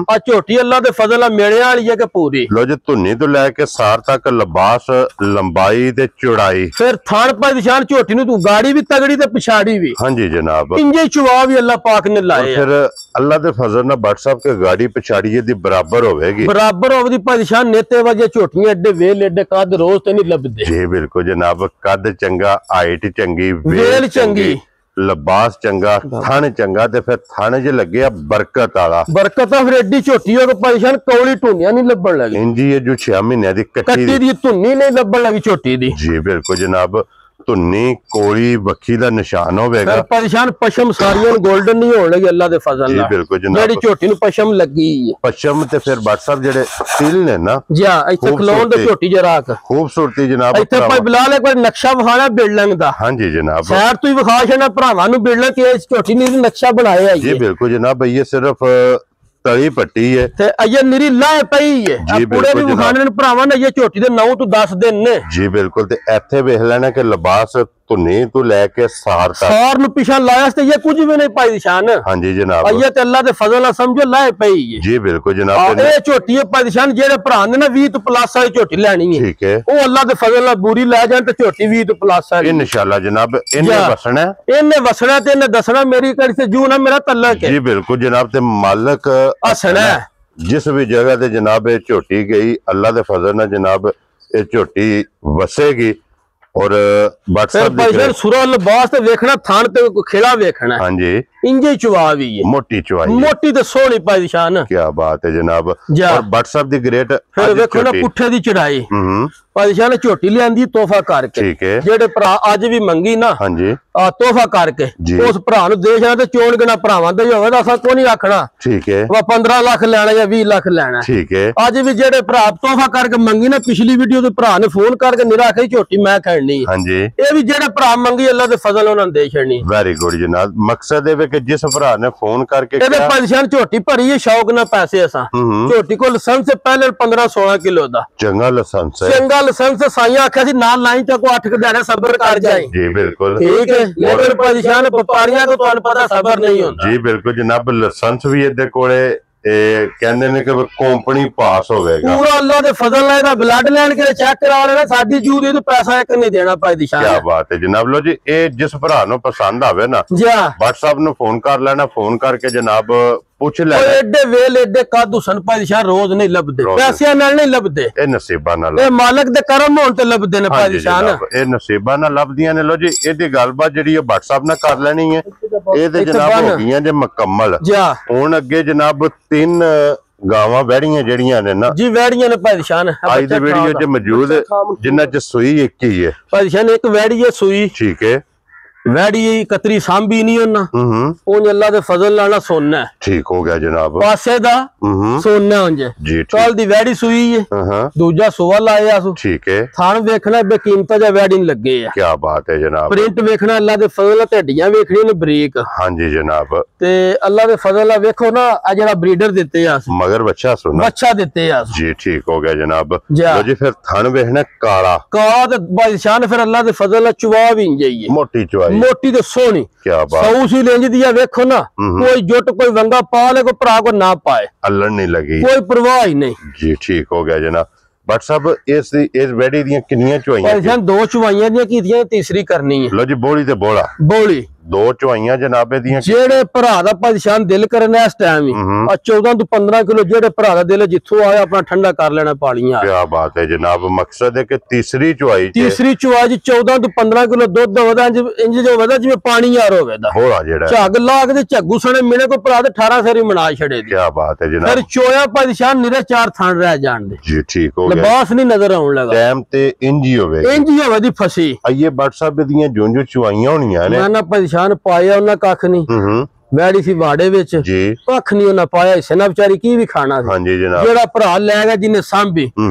Speaker 2: आ झोटी अल्लाह दे फजल नाल मेरे वाली है के पूरी लो जी धुन्नी तो लेके सार तक लिबास लंबाई ते चौड़ाई फिर थान भाई निशान झोटी नु तू गाड़ी भी तगड़ी ते पिछाड़ी भी हां जी जनाब। इंजे चुवा भी अल्लाह पाक ने लाए फिर अल्लाह दे फजल नाल WhatsApp के गाड़ी पिछाड़ी दी बराबर होवेगी बराबर होवदी भाई निशान नेते वजे झोटियां एडे वेल एडे कद रोज ते नहीं लभदे जी बिल्कुल जनाब। कद चंगा हाइट चंगी वेल चंगी लिबास चंगा थन चंगा ते फिर थन च लगे बरकत वाला बरकत फिर एडी झोटी हो परेशान कौली टूनिया नहीं लभण लगी इंजी ये जो 6 महीने दी कट्टी दी धुन्नी नहीं लभण लगी झोटी दी जी बिल्कुल जनाब। धुन्नी कोली बखी दा निशान होवेगा परेशान पशम सारियां गोल्डन नहीं होण लगी अल्लाह दे फजल नाल जी बिल्कुल जनाब। जेडी झोटी नु पशम लगी है पशम ते फिर WhatsApp जेडे तिल ने ना जा इथे खलोन दे झोटी जरा खूबसूरती जनाब। इथे भाई बिलाल एक बार नक्शा विखाना बिल्डिंग दा हां जी जनाब। शहर तू ही विखा छना भरावां नु बिल्डिंग के झोटी ने नक्शा बनाया है जी बिल्कुल जनाब। ये सिर्फ
Speaker 1: ਤਲੀ ਪੱਟੀ ਹੈ
Speaker 2: ਤੇ ਅਜੇ ਨਿਰੀ ਲਾਹ ਪਈ ਹੈ ਪੂਰੇ ਵੀ ਵਿਖਾਣੇ ਨੇ ਭਰਾਵਾਂ ਨੇ ਇਹ ਝੋਟੀ ਦੇ 9 ਤੋਂ 10 ਦਿਨ ਨੇ
Speaker 1: ਜੀ ਬਿਲਕੁਲ ਤੇ ਇੱਥੇ ਵੇਖ ਲੈਣਾ ਕਿ ਲਿਬਾਸ ਧੁਨੀ ਤੋਂ ਲੈ ਕੇ ਸਾਰ ਤੱਕ
Speaker 2: ਸਾਰ ਨੂੰ ਪਿਛਾ ਲਾਇਆ ਤੇ ਇਹ ਕੁਝ ਵੀ ਨਹੀਂ ਪਾਈ ਨਿਸ਼ਾਨ
Speaker 1: ਹਾਂਜੀ ਜਨਾਬ
Speaker 2: ਅਜੇ ਤੇ ਅੱਲਾ ਦੇ ਫਜ਼ਲ ਨਾਲ ਸਮਝੋ ਲਾਹ ਪਈ ਹੈ
Speaker 1: ਜੀ ਬਿਲਕੁਲ ਜਨਾਬ
Speaker 2: ਇਹ ਝੋਟੀ ਪਾਈ ਨਿਸ਼ਾਨ ਜਿਹੜੇ ਭਰਾ ਨੇ ਨਾ 20 ਤੋਂ ਪਲੱਸ ਵਾਲੀ ਝੋਟੀ ਲੈਣੀ ਹੈ
Speaker 1: ਠੀਕ ਹੈ
Speaker 2: ਉਹ ਅੱਲਾ ਦੇ ਫਜ਼ਲ ਨਾਲ ਬੂਰੀ ਲੈ ਜਾਣ ਤੇ ਝੋਟੀ 20 ਤੋਂ ਪਲੱਸ ਵਾਲੀ
Speaker 1: ਇਨਸ਼ਾਅੱਲਾ ਜਨਾਬ ਇਹਨੇ ਵਸਣਾ ਤੇ
Speaker 2: ਇਹਨੇ ਦੱਸਣਾ ਮੇਰੀ ਕੜੀ ਤੇ ਜੂ ਨਾ ਮੇਰਾ ਤਲਕ ਹੈ
Speaker 1: ਜੀ ਬਿਲਕੁਲ ਜਨਾਬ ਤੇ ਮਾਲਕ
Speaker 2: ਹਸਣਾ
Speaker 1: ਜਿਸ ਵੀ ਜਗ੍ਹਾ ਤੇ ਜਨਾਬ ਇਹ ਝੋਟੀ ਗਈ ਅੱਲਾ ਦੇ ਫਜ਼ਲ ਨਾਲ ਜਨਾਬ ਇਹ ਝੋਟੀ ਵਸੇਗੀ ਔਰ WhatsApp
Speaker 2: ਦੇ ਸੁਰਾ ਲਿਬਾਸ ਤੇ ਵੇਖਣਾ ਥਾਣ ਤੇ ਖੇੜਾ ਵੇਖਣਾ
Speaker 1: ਹਾਂਜੀ
Speaker 2: ਇੰਜੇ ਚਵਾ ਵੀ ਹੈ
Speaker 1: ਮੋਟੀ ਚਵਾਈ
Speaker 2: ਮੋਟੀ ਤੇ ਸੋਹਣੀ ਪਾਈ ਨਿਸ਼ਾਨ
Speaker 1: ਕੀ ਬਾਤ ਹੈ ਜਨਾਬ ਔਰ WhatsApp ਦੀ ਗ੍ਰੇਟ
Speaker 2: ਫਿਰ ਵੇਖੋ ਨਾ ਪੁੱਠੇ ਦੀ ਚੜਾਈ ਪਾਦਸ਼ਾਹ ਨੇ ਝੋਟੀ ਲਿਆਂਦੀ ਤੋਹਫਾ ਕਰਕੇ
Speaker 1: ਠੀਕ ਹੈ
Speaker 2: ਜਿਹੜੇ ਭਰਾ ਅੱਜ ਵੀ ਮੰਗੀ ਨਾ
Speaker 1: ਹਾਂਜੀ
Speaker 2: ਆ ਤੋਹਫਾ ਕਰਕੇ ਉਸ ਭਰਾ ਨੂੰ ਦੇ ਜਾਣਾ ਤੇ ਚੋਣ ਗਣਾ ਭਰਾਵਾਂ ਦਾ ਹੀ ਹੋਵੇ ਤਾਂ ਅਸਾਂ ਕੋਈ ਨਹੀਂ ਆਖਣਾ
Speaker 1: ਠੀਕ ਹੈ
Speaker 2: ਵਾ 15 ਲੱਖ ਲੈਣਾ ਜਾਂ 20 ਲੱਖ ਲੈਣਾ
Speaker 1: ਠੀਕ ਹੈ
Speaker 2: ਅੱਜ ਵੀ ਜਿਹੜੇ ਭਰਾ ਤੋਹਫਾ ਕਰਕੇ ਮੰਗੀ ਨਾ ਪਿਛਲੀ ਵੀਡੀਓ ਦੇ ਭਰਾ ਨੇ ਫੋਨ ਕਰਕੇ ਨਿਰਾ ਕੇ ਝੋਟੀ ਮੈਂ ਖੜਨੀ
Speaker 1: ਹਾਂਜੀ
Speaker 2: ਇਹ ਵੀ ਜਿਹੜੇ ਭਰਾ ਮੰਗੀ ਅੱਲਾ ਦੇ ਫਜ਼ਲ ਉਹਨਾਂ ਨੂੰ ਦੇ ਛੜਨੀ
Speaker 1: ਵੈਰੀ ਗੁੱਡ ਜਨਾਬ ਮਕਸਦ ਇਹ ਵੇ ਕਿ ਜਿਸ ਭਰਾ ਨੇ ਫੋਨ ਕਰਕੇ
Speaker 2: ਇਹਦੇ ਪਾਦਸ਼ਾਹ ਝੋਟੀ ਭਰੀ ਹੈ ਸ਼ੌਕ ਨਾਲ ਪੈਸੇ ਅਸਾਂ ਝੋਟੀ ਕੋਲ ਲਾਇਸੈਂਸ ਪਹਿਲੇ 15-16 ਕਿਲੋ ਦਾ
Speaker 1: ਚੰਗਾ ਲਾਇਸੈਂਸ ਹੈ
Speaker 2: ਚੰਗਾ ਲਾਇਸੈਂਸ ਸਾਈਆਂ ਆਖਿਆ ਸੀ ਨਾਲ ਲਾਈਨ ਚ ਕੋ 8 ਦਿਹਾੜੇ ਸਬਰ ਕਰ ਜਾਏ
Speaker 1: ਜੀ ਬਿਲਕੁਲ
Speaker 2: ਠੀਕ ਹੈ ਲੇਕਿਨ ਪਰੇਸ਼ਾਨ ਵਪਾਰੀਆਂ ਕੋ ਤੁਹਾਨੂੰ ਪਤਾ ਸਬਰ ਨਹੀਂ ਹੁੰਦਾ
Speaker 1: ਜੀ ਬਿਲਕੁਲ ਜਨਾਬ ਲਾਇਸੈਂਸ ਵੀ ਇਹਦੇ ਕੋਲੇ ਇਹ ਕਹਿੰਦੇ ਨੇ ਕਿ ਕੰਪਨੀ ਪਾਸ ਹੋਵੇਗਾ
Speaker 2: ਪੂਰਾ ਅੱਲਾ ਦੇ ਫਜ਼ਲ ਨਾਲ ਇਹਦਾ ਬਲੱਡ ਲੈਣ ਕੇ ਚੈੱਕ ਕਰਾ ਲੈਣਾ ਸਾਡੀ ਜੂਦ ਇਹਨੂੰ ਪੈਸਾ ਇੱਕ ਨਹੀਂ ਦੇਣਾ ਪਾਈ ਸ਼ਾਨ
Speaker 1: ਕੀ ਬਾਤ ਹੈ ਜਨਾਬ ਲੋ ਜੀ ਇਹ ਜਿਸ ਭਰਾ ਨੂੰ ਪਸੰਦ ਆਵੇ ਨਾ
Speaker 2: ਜੀ
Speaker 1: WhatsApp ਨੂੰ ਫੋਨ ਕਰ ਲੈਣਾ ਫੋਨ ਕਰਕੇ ਜਨਾਬ ਪੁੱਛ ਲੈ
Speaker 2: ਐਡੇ ਵੇਲ ਐਡੇ ਕਾਦੂ ਸਨ ਪਾਦਸ਼ਾਹ ਰੋਜ਼ ਨਹੀਂ ਲੱਭਦੇ ਪੈਸਿਆਂ ਨਾਲ ਨਹੀਂ ਲੱਭਦੇ
Speaker 1: ਇਹ ਨਸੀਬਾਂ ਨਾਲ
Speaker 2: ਇਹ ਮਾਲਕ ਦੇ ਕਰਮ ਹੋਣ ਤੇ ਲੱਭਦੇ ਨੇ ਪਾਦਸ਼ਾਹ
Speaker 1: ਇਹ ਨਸੀਬਾਂ ਨਾਲ ਲੱਭਦੀਆਂ ਨੇ ਲੋ ਜੀ ਇਹਦੀ ਗੱਲਬਾਤ ਜਿਹੜੀ ਉਹ WhatsApp ਨਾਲ ਕਰ ਲੈਣੀ ਹੈ ਇਹ ਤੇ ਜਨਾਬ ਹੋ ਗਈਆਂ ਜੇ ਮੁਕੰਮਲ ਹੁਣ ਅੱਗੇ ਜਨਾਬ 3 ਗਾਵਾਂ ਵੈੜੀਆਂ ਜਿਹੜੀਆਂ ਨੇ ਨਾ
Speaker 2: ਜੀ ਵੈੜੀਆਂ ਨੇ ਪਾਦਸ਼ਾਹ
Speaker 1: ਅੱਜ ਦੀ ਵੀਡੀਓ 'ਚ ਮੌਜੂਦ ਜਿੰਨਾ 'ਚ ਸੂਈ ਇੱਕ ਹੀ ਹੈ
Speaker 2: ਪਾਦਸ਼ਾਹ ਨੇ ਇੱਕ ਵੈੜੀ ਹੈ ਸੂਈ
Speaker 1: ਠੀਕ ਹੈ
Speaker 2: ਵੈੜੀ ਕਤਰੀ ਸਾਂਭੀ ਨਹੀਂ ਉਹਨਾਂ ਉਹ ਅੱਲਾ ਦੇ ਫਜ਼ਲ ਨਾਲ ਸੋਨਾ
Speaker 1: ਠੀਕ ਹੋ ਗਿਆ ਜਨਾਬ
Speaker 2: ਪਾਸੇ ਦਾ ਸੋਨਾ ਉਂਝ
Speaker 1: ਜੀ
Speaker 2: ਕੱਲ ਦੀ ਵੈੜੀ ਸੂਈ ਹੈ ਦੂਜਾ ਸੋਵਾ ਲਾਇਆ ਸੂ
Speaker 1: ਠੀਕ ਹੈ
Speaker 2: ਥਾਣ ਵੇਖਣਾ ਬੇਕੀਮਤਾ ਜਾਂ ਵੈੜੀ ਨਹੀਂ ਲੱਗੇ ਆ
Speaker 1: ਕੀ ਬਾਤ ਹੈ ਜਨਾਬ
Speaker 2: ਪ੍ਰਿੰਟ ਵੇਖਣਾ ਅੱਲਾ ਦੇ ਫਜ਼ਲ ਨਾਲ ਢੱਡੀਆਂ ਵੇਖਣੀਆਂ ਨੇ ਬਰੀਕ
Speaker 1: ਹਾਂਜੀ ਜਨਾਬ
Speaker 2: ਤੇ ਅੱਲਾ ਦੇ ਫਜ਼ਲ ਨਾਲ ਵੇਖੋ ਨਾ ਆ ਜਿਹੜਾ ਬਰੀਡਰ ਦਿੱਤੇ ਆ
Speaker 1: ਮਗਰ ਬੱਚਾ ਸੁਣਾ
Speaker 2: ਬੱਚਾ ਦਿੱਤੇ ਆ
Speaker 1: ਜੀ ਠੀਕ ਹੋ ਗਿਆ ਜਨਾਬ ਲੋ ਜੀ ਫਿਰ ਥਣ ਵੇਖਣਾ ਕਾਲਾ
Speaker 2: ਤੇ ਬਾਦਸ਼ਾਹ ਨੇ ਫਿਰ ਅੱਲਾ ਦੇ ਫਜ਼ਲ ਨਾਲ ਚਵਾ ਵੀ ਜਾਈਏ
Speaker 1: ਮੋਟੀ ਚਵਾਈ
Speaker 2: ਮੋਟੀ ਤੇ ਸੋਹਣੀ
Speaker 1: ਕੀ ਬਾਤ
Speaker 2: ਸੌ ਸੀ ਲੈਂਜ ਦੀ ਆ ਵੇਖੋ ਨਾ ਕੋਈ ਜੁੱਟ ਕੋਈ ਵੰਗਾ ਪਾ ਲੈ ਕੋਈ ਭਰਾ ਕੋ ਨਾ ਪਾਏ
Speaker 1: ਅੱਲਣ ਨਹੀਂ ਲੱਗੀ
Speaker 2: ਕੋਈ ਪਰਵਾਹ ਹੀ ਨਹੀਂ
Speaker 1: ਜੀ ਠੀਕ ਹੋ ਗਿਆ ਜਨਾਬ WhatsApp ਇਸ ਵੈੜੀ ਦੀਆਂ ਕਿੰਨੀਆਂ ਚਵਾਈਆਂ
Speaker 2: ਭਾਈ 2 ਚਵਾਈਆਂ ਦੀਆਂ ਕੀਤੀਆਂ ਤੀਸਰੀ ਕਰਨੀ ਹੈ
Speaker 1: ਲੋ ਜੀ ਬੋਲੀ ਤੇ ਬੋਲਾ
Speaker 2: ਬੋਲੀ
Speaker 1: 2 ਚਵਾਈਆਂ ਜਨਾਬੇ ਦੀਆਂ
Speaker 2: ਜਿਹੜੇ ਭਰਾ ਦਾ ਪਾਦਸ਼ਾਹ ਦਿਲ ਕਰਨਾ ਇਸ ਟਾਈਮ ਹੀ ਆ 14 ਤੋਂ 15 ਕਿਲੋ ਜਿਹੜੇ ਭਰਾ ਦਾ ਦਿਲ ਜਿੱਥੋਂ ਆਇਆ ਆਪਣਾ ਠੰਡਾ ਕਰ ਲੈਣਾ ਪਾਲੀਆਂ
Speaker 1: ਕੀ ਬਾਤ ਹੈ ਜਨਾਬ ਮਕਸਦ ਹੈ ਕਿ ਤੀਸਰੀ ਚਵਾਈ
Speaker 2: 14 ਤੋਂ 15 ਕਿਲੋ ਦੁੱਧ ਹੋਵੇਦਾ ਇੰਜ ਜੋ ਹੋਵੇਦਾ ਜਿਵੇਂ ਪਾਣੀ ਯਾਰ ਹੋਵੇਦਾ
Speaker 1: ਹੋਲਾ ਜਿਹੜਾ
Speaker 2: ਝੱਗ ਲਾਗ ਦੇ ਝੱਗੂ ਸਣੇ ਮਿਹਣੇ ਕੋ ਭਰਾ ਦੇ 18 ਸਰੀ ਮਨਾ ਛੜੇ ਦੀ
Speaker 1: ਕੀ ਬਾਤ ਹੈ ਜਨਾਬ
Speaker 2: ਫਿਰ ਚੋਇਆ ਪਾਦਸ਼ਾਹ ਨਿਰੇ 4 ਥਾਣ ਰਹਿ ਜਾਣ ਦੇ
Speaker 1: ਜੀ ਠੀਕ ਹੋ ਗਿਆ
Speaker 2: ਲਿਬਾਸ ਨਹੀਂ ਨਜ਼ਰ ਆਉਣ ਲੱਗਾ
Speaker 1: ਟਾਈਮ ਤੇ ਇੰਜ ਹੀ ਹੋਵੇ
Speaker 2: ਹੋਵੇ ਦੀ ਫਸੀ
Speaker 1: ਆਈਏ WhatsApp ਦੀਆਂ ਜੋ ਚਵਾਈਆਂ ਹੋਣੀਆਂ ਨੇ
Speaker 2: ਨਾ ਪਾਦਸ਼ਾਹ ਨੇ ਪਾਇਆ ਉਹਨਾਂ ਕੱਖ ਨਹੀਂ ਵੈੜੀ ਸੀ ਵਾੜੇ ਵਿੱਚ
Speaker 1: ਜੀ
Speaker 2: ਕੱਖ ਨਹੀਂ ਉਹਨਾਂ ਪਾਇਆ ਇਸੇ ਨਾ ਵਿਚਾਰੀ ਕੀ ਵੀ ਖਾਣਾ ਸੀ
Speaker 1: ਹਾਂਜੀ ਜਨਾਬ
Speaker 2: ਜਿਹੜਾ ਭਰਾ ਲੈ ਗਿਆ ਜਿਹਨੇ ਸਾਂਭੀ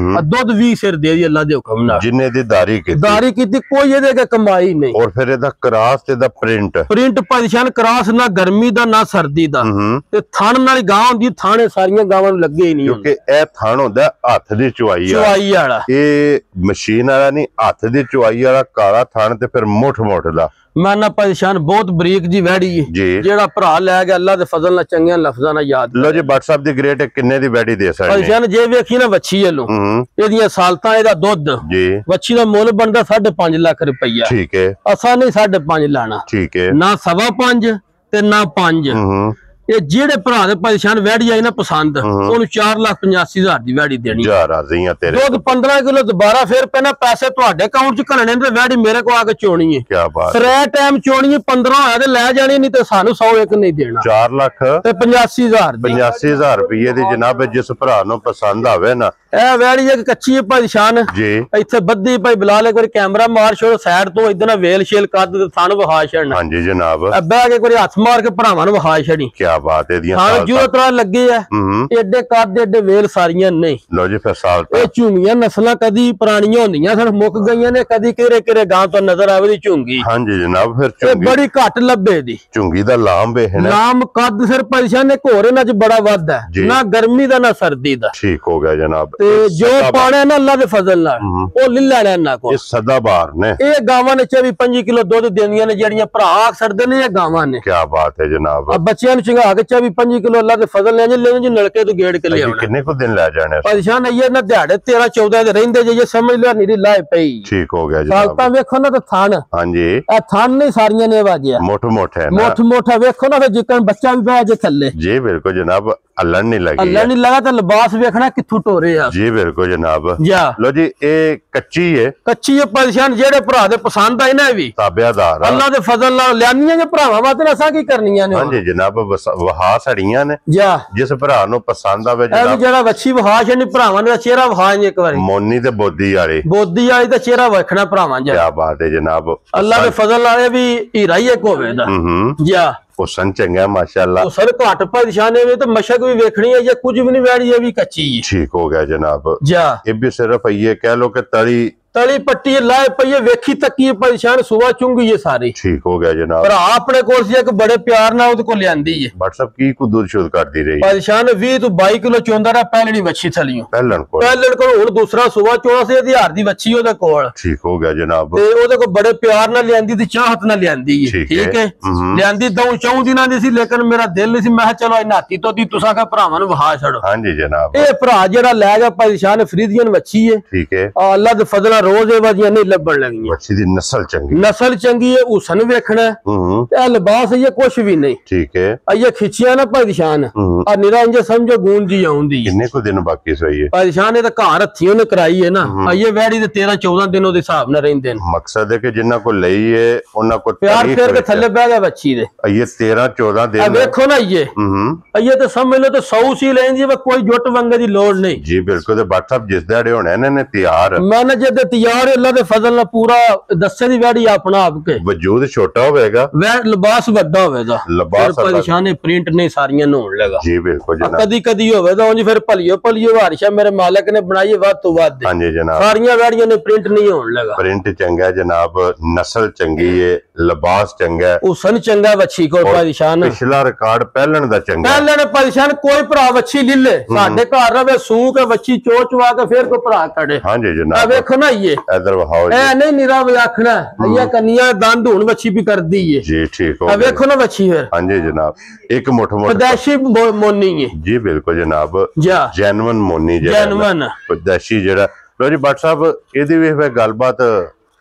Speaker 2: ਦੁੱਧ 20 ਸਿਰ ਦੇ ਦੀ ਅੱਲਾ ਦੇ ਹੁਕਮ ਨਾਲ
Speaker 1: ਜਿੰਨੇ ਦੀ ਦਾਰੀ ਕੀਤੀ
Speaker 2: ਕੋਈ ਇਹਦੇ ਕੇ ਕਮਾਈ ਨਹੀਂ
Speaker 1: ਔਰ ਫਿਰ ਇਹਦਾ ਕਰਾਸ ਤੇ ਦਾ ਪ੍ਰਿੰਟ
Speaker 2: ਪਾਦਸ਼ਾਹ ਕਰਾਸ ਨਾ ਗਰਮੀ ਦਾ ਨਾ ਸਰਦੀ ਦਾ ਤੇ ਥਣ ਨਾਲ ਗਾਂ ਹੁੰਦੀ ਥਾਣੇ ਸਾਰੀਆਂ ਗਾਵਾਂ ਨੂੰ ਲੱਗੇ ਹੀ ਨਹੀਂ
Speaker 1: ਕਿਉਂਕਿ ਇਹ ਥਣ ਹੁੰਦਾ ਹੱਥ ਦੀ ਚੁਆਈ
Speaker 2: ਵਾਲਾ
Speaker 1: ਇਹ ਮਸ਼ੀਨ ਵਾਲਾ ਨਹੀਂ ਹੱਥ ਦੀ ਚੁਆਈ ਵਾਲਾ ਕਾਲਾ ਥਣ ਤੇ ਫਿਰ ਮੁੱਠ ਦਾ
Speaker 2: ਮਾਨਾ ਪਾਦਸ਼ਾਹ ਬਹੁਤ ਬਰੀਕ ਜੀ ਵੈੜੀ ਹੈ ਜਿਹੜਾ ਭਰਾ ਲੈ ਗਿਆ ਅੱਲਾ ਦੇ ਫਜ਼ਲ ਨਾਲ ਚੰਗੀਆਂ ਲਫ਼ਜ਼ਾਂ ਨਾਲ ਯਾਦ
Speaker 1: ਲੋ ਜੀ WhatsApp ਦੀ ਗ੍ਰੇਟ ਕਿੰਨੇ ਦੀ ਵੈੜੀ ਦੇ ਸਕਦੇ
Speaker 2: ਪਾਦਸ਼ਾਹ ਨੇ ਜੇ ਵੇਖੀ ਨਾ ਵੱਛੀ ਵੱਲੋਂ ਇਹਦੀਆਂ ਸਾਲਤਾਂ ਇਹਦਾ ਦੁੱਧ
Speaker 1: ਜੀ ਵੱਛੀ
Speaker 2: ਦਾ ਮੁੱਲ ਬਣਦਾ 5.5 ਲੱਖ ਰੁਪਈਆ
Speaker 1: ਠੀਕ ਹੈ
Speaker 2: ਅਸਾਂ ਨਹੀਂ 5.5 ਲਾਣਾ
Speaker 1: ਠੀਕ ਹੈ
Speaker 2: ਨਾ 5.5 ਤੇ ਨਾ 5 ਇਹ ਜਿਹੜੇ ਭਰਾ ਦੇ ਪਾਦਸ਼ਾਹ ਵੈੜੀ ਆਈ ਨਾ ਪਸੰਦ ਉਹਨੂੰ 4,85,000 ਦੀ ਵੈੜੀ ਦੇਣੀ
Speaker 1: ਜਾ ਰਾਜ਼ੀਆਂ ਤੇਰੇ
Speaker 2: ਦੁੱਧ 15 ਕਿਲੋ ਦੁਬਾਰਾ ਫਿਰ ਪੈਣਾ ਪੈਸੇ ਤੁਹਾਡੇ ਅਕਾਊਂਟ 'ਚ ਘਲਣੇ ਤੇ ਵੈੜੀ ਮੇਰੇ ਕੋ ਆ ਕੇ ਚੋਣੀ ਹੈ
Speaker 1: ਕੀ ਬਾਤ
Speaker 2: ਸਰੇ ਟਾਈਮ ਚੋਣੀ ਹੈ 15 ਹੋਇਆ ਤੇ ਲੈ ਜਾਣੀ ਨਹੀਂ ਤੇ ਸਾਨੂੰ 100 ਇੱਕ ਨਹੀਂ ਦੇਣਾ
Speaker 1: 4 ਲੱਖ
Speaker 2: ਤੇ 85,000
Speaker 1: 85,000 ਰੁਪਏ ਦੀ ਜਨਾਬ ਜਿਸ ਭਰਾ ਨੂੰ ਪਸੰਦ ਆਵੇ ਨਾ
Speaker 2: ਇਹ ਵੈੜੀ ਇੱਕ ਕੱਚੀ ਹੈ ਪਾਦਸ਼ਾਹ
Speaker 1: ਜੀ
Speaker 2: ਇੱਥੇ ਬੱਦੀ ਭਾਈ ਬੁਲਾ ਲੈ ਕੋਈ ਕੈਮਰਾ ਮਾਰ ਛੋੜ ਸਾਈਡ ਤੋਂ ਇਦਾਂ ਵੇਲ ਛੇਲ ਕੱਦ ਤੇ ਥਣ ਵਹਾ ਛੜਨਾ
Speaker 1: ਹਾਂਜੀ ਜਨਾਬ
Speaker 2: ਬਹਿ ਕੇ ਕੋਈ ਹੱਥ ਮਾਰ ਕੇ ਭਰਾਵਾਂ ਨੂੰ ਵਹਾ ਛੜੀ
Speaker 1: ਕੀ बात है
Speaker 2: जो तरह लगे है एडे कद एडे वेल सारियां नहीं।
Speaker 1: लो जी फिर साल
Speaker 2: झुंगियां नस्ल कदी पुरानियां होंदियां सन मुक गईयां ने कदी किरे किरे गांव तो नजर आवे झुंगी।
Speaker 1: हाँ जी जनाब फिर
Speaker 2: बड़ी घट लभे दी
Speaker 1: झुंगी दा लाम है
Speaker 2: लाम कद सिर परेशान ने घोर इन्हां च बड़ा वध है ना गर्मी दा ना सर्दी दा।
Speaker 1: ठीक हो गया जनाब
Speaker 2: ते जो पाने ना अल्लाह दे फजल नाल ओ ले लेना इन्हां को
Speaker 1: सदाबहार ने
Speaker 2: ये गावां ने 24-25 किलो दूध देंदियां ने जेड़ियां भरा छड़दे ने ये गावां ने।
Speaker 1: क्या बात है जनाब
Speaker 2: अब बच्चियां नु चंगा के 24-25 किलो अल्लाह दे फजल ने ले जी नलके तो गेड़ के ले आउणा।
Speaker 1: कितने को दिन ले जाने
Speaker 2: परेशान ये ना दिहाड़े 13-14 दे रहिंदे जे ये समझ लो नीरी लाए पई।
Speaker 1: ठीक हो गया जनाब
Speaker 2: सालता वेखो ना तो थान
Speaker 1: हां जी
Speaker 2: ए थान नहीं सारियां ने वाजिया
Speaker 1: मोट मोट है ना
Speaker 2: मोट मोटा वेखो ना जिकन बच्चा भी बैठ जे थल्ले।
Speaker 1: जी बिल्कुल जनाब अल्लन नहीं लगी
Speaker 2: अल्लन नहीं लगा तो लिबास वेखना किथु टोरे आ।
Speaker 1: जी बिल्कुल जनाब
Speaker 2: जा
Speaker 1: लो जी ए कच्ची है
Speaker 2: परेशान जेड़े भरा दे पसंद आई ना भी
Speaker 1: ताबेदार
Speaker 2: अल्लाह दे फजल नाल लियानियां जे भरावां वास्ते असां की करनियां ने।
Speaker 1: हां जी जनाब वहा सड़ियां ने
Speaker 2: जा
Speaker 1: जिस भरा नु पसंद आवे
Speaker 2: जनाब जेड़ा वच्छी वहा छनी भरावां ने चेहरा वहा एक बारी
Speaker 1: मोनी ते बोदी वाली
Speaker 2: ते चेहरा वेखना भरावां जा।
Speaker 1: क्या बात है जनाब
Speaker 2: अल्लाह दे फजल नाल भी हीरा ही एक होवे दा जा
Speaker 1: हुसन चंगा माशाल्लाह
Speaker 2: हुसन घट परेशान है तो मशक भी वेखनी है ये कुछ भी नहीं बैठी ये भी कच्ची है।
Speaker 1: ठीक हो गया जनाब
Speaker 2: जा
Speaker 1: ये भी सिर्फ ये कह लो कि तली
Speaker 2: पट्टी लाए पई वेखी तकी परेशान सुबह चुंगी ये सारी।
Speaker 1: ठीक हो गया जनाब
Speaker 2: पर अपने कोल से एक बड़े प्यार ना उद को लियांदी है
Speaker 1: व्हाट्सएप की को दूध शुद्ध करती रही
Speaker 2: परेशान 20 तो 22 किलो चोंदा रहा पहलड़ी वच्छी थलियों
Speaker 1: पहलन
Speaker 2: को हुन दूसरा सुबह 14,000 दी वच्छी ओदे कोल।
Speaker 1: ठीक हो गया जनाब
Speaker 2: ते ओदे को बड़े प्यार ना लियांदी ते चाहत ना लियांदी है। ठीक है लियांदी दऊ चौं दिनां दी सी लेकिन मेरा दिल नहीं सी मैं चलो नाती तो दी तुसा का भरावां नु वहा छड़ो।
Speaker 1: हां जी जनाब
Speaker 2: ए भरा जेड़ा ले गया परेशान फरीदियन वच्छी है।
Speaker 1: ठीक है
Speaker 2: अल्लाह दे फजला रोज ए वजियां नहीं लबण लगी
Speaker 1: वच्छी दी नस्ल चंगी
Speaker 2: है हुसन वेखना ते लिबास ये कुछ भी नहीं।
Speaker 1: ठीक है
Speaker 2: ये खिचिया ना परेशान और निरा इंजे समझो गूंज जी आउंदी
Speaker 1: कितने को दिन बाकी सही है
Speaker 2: परेशान है तो घर हथियों ने कराई है ना ये वैड़ी ते 13-14 दिन ओदे हिसाब नाल रहिंदे ने।
Speaker 1: मकसद है कि जिन्ना को लई है उन्ना को
Speaker 2: प्यार फेर के थल्ले बैठ गया बच्ची दे
Speaker 1: ये 13-14 दिन
Speaker 2: देखो ना ये तो समझ लो तो 100 सी लेंदी कोई जुट वंगे दी लोड़ नहीं।
Speaker 1: जी बिल्कुल व्हाट्सएप जिस दिहाड़े होने ने तैयार
Speaker 2: मैंने जद तैयार अल्लाह दे फजल नाल पूरा दस्से दी वैड़ी अपना आपके
Speaker 1: वजूद छोटा होवेगा
Speaker 2: वै लिबास बड़ा होवेगा
Speaker 1: लिबास
Speaker 2: परेशान प्रिंट नहीं सारियां होने लगा।
Speaker 1: जी बिल्कुल जनाब
Speaker 2: कदी कदी होवेगा उंज फिर भलियो वारिशा मेरे मालिक ने बनाई वध तो वध।
Speaker 1: हां जी जनाब
Speaker 2: सारियां वैड़ियां ने प्रिंट नहीं होने लगा।
Speaker 1: प्रिंट चंगा जनाब नस्ल चंगी है लिबास चंगा है
Speaker 2: हुसन चंगा वच्छी को परेशान
Speaker 1: पिछला रिकॉर्ड पहलन दा चंगा
Speaker 2: पहले परेशान कोई भरा वच्छी लिले साडे घर रवे सू के वच्छी चोचवा के फिर को भरा कड़े।
Speaker 1: हां जी जनाब
Speaker 2: देखो ना ये
Speaker 1: इधर वहाओ
Speaker 2: ए नहीं निरा आखना ये कन्या दंद हुन वच्छी भी कर दी है।
Speaker 1: जी ठीक हो
Speaker 2: देखो ना वच्छी फिर
Speaker 1: हां जी जनाब एक मोटा
Speaker 2: पदेशी मोनी है।
Speaker 1: जी बिल्कुल जनाब
Speaker 2: जा
Speaker 1: जेन्युइन मोनी
Speaker 2: जेन्युइन
Speaker 1: पदेशी जेड़ा लो जी व्हाट्सएप एदी वे गलबात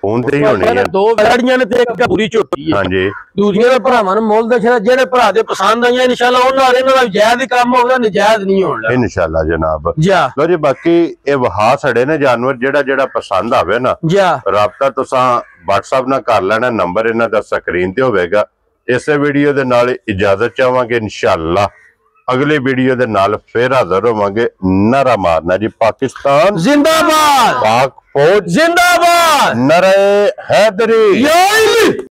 Speaker 1: फोन ते ही होनी है।
Speaker 2: दो वैड़ियां ने ते एक पूरी झोटी है।
Speaker 1: हां जी
Speaker 2: दूसरे दे भरावां नु मोल दे जेड़े भरा दे पसंद आईयां इंशाल्लाह उन्हां दे नाल जायज ही काम होगा नजायज नहीं होना
Speaker 1: इंशाल्लाह जनाब।
Speaker 2: जा
Speaker 1: लो जी बाकी ए वहा सड़े ने जानवर जेड़ा जेड़ा पसंद आवे ना
Speaker 2: जा राबता
Speaker 1: तुसां व्हाट्सएप ना कर लेना नंबर इन्हां दा स्क्रीन ते होवेगा। इस वीडियो दे नाल इजाजत चाहांगे इंशाल्लाह अगले वीडियो दे नाल फिर हाजिर होवांगे। नारा मारना जी पाकिस्तान जिंदाबाद पाक फौज जिंदाबाद नारे हैदरी।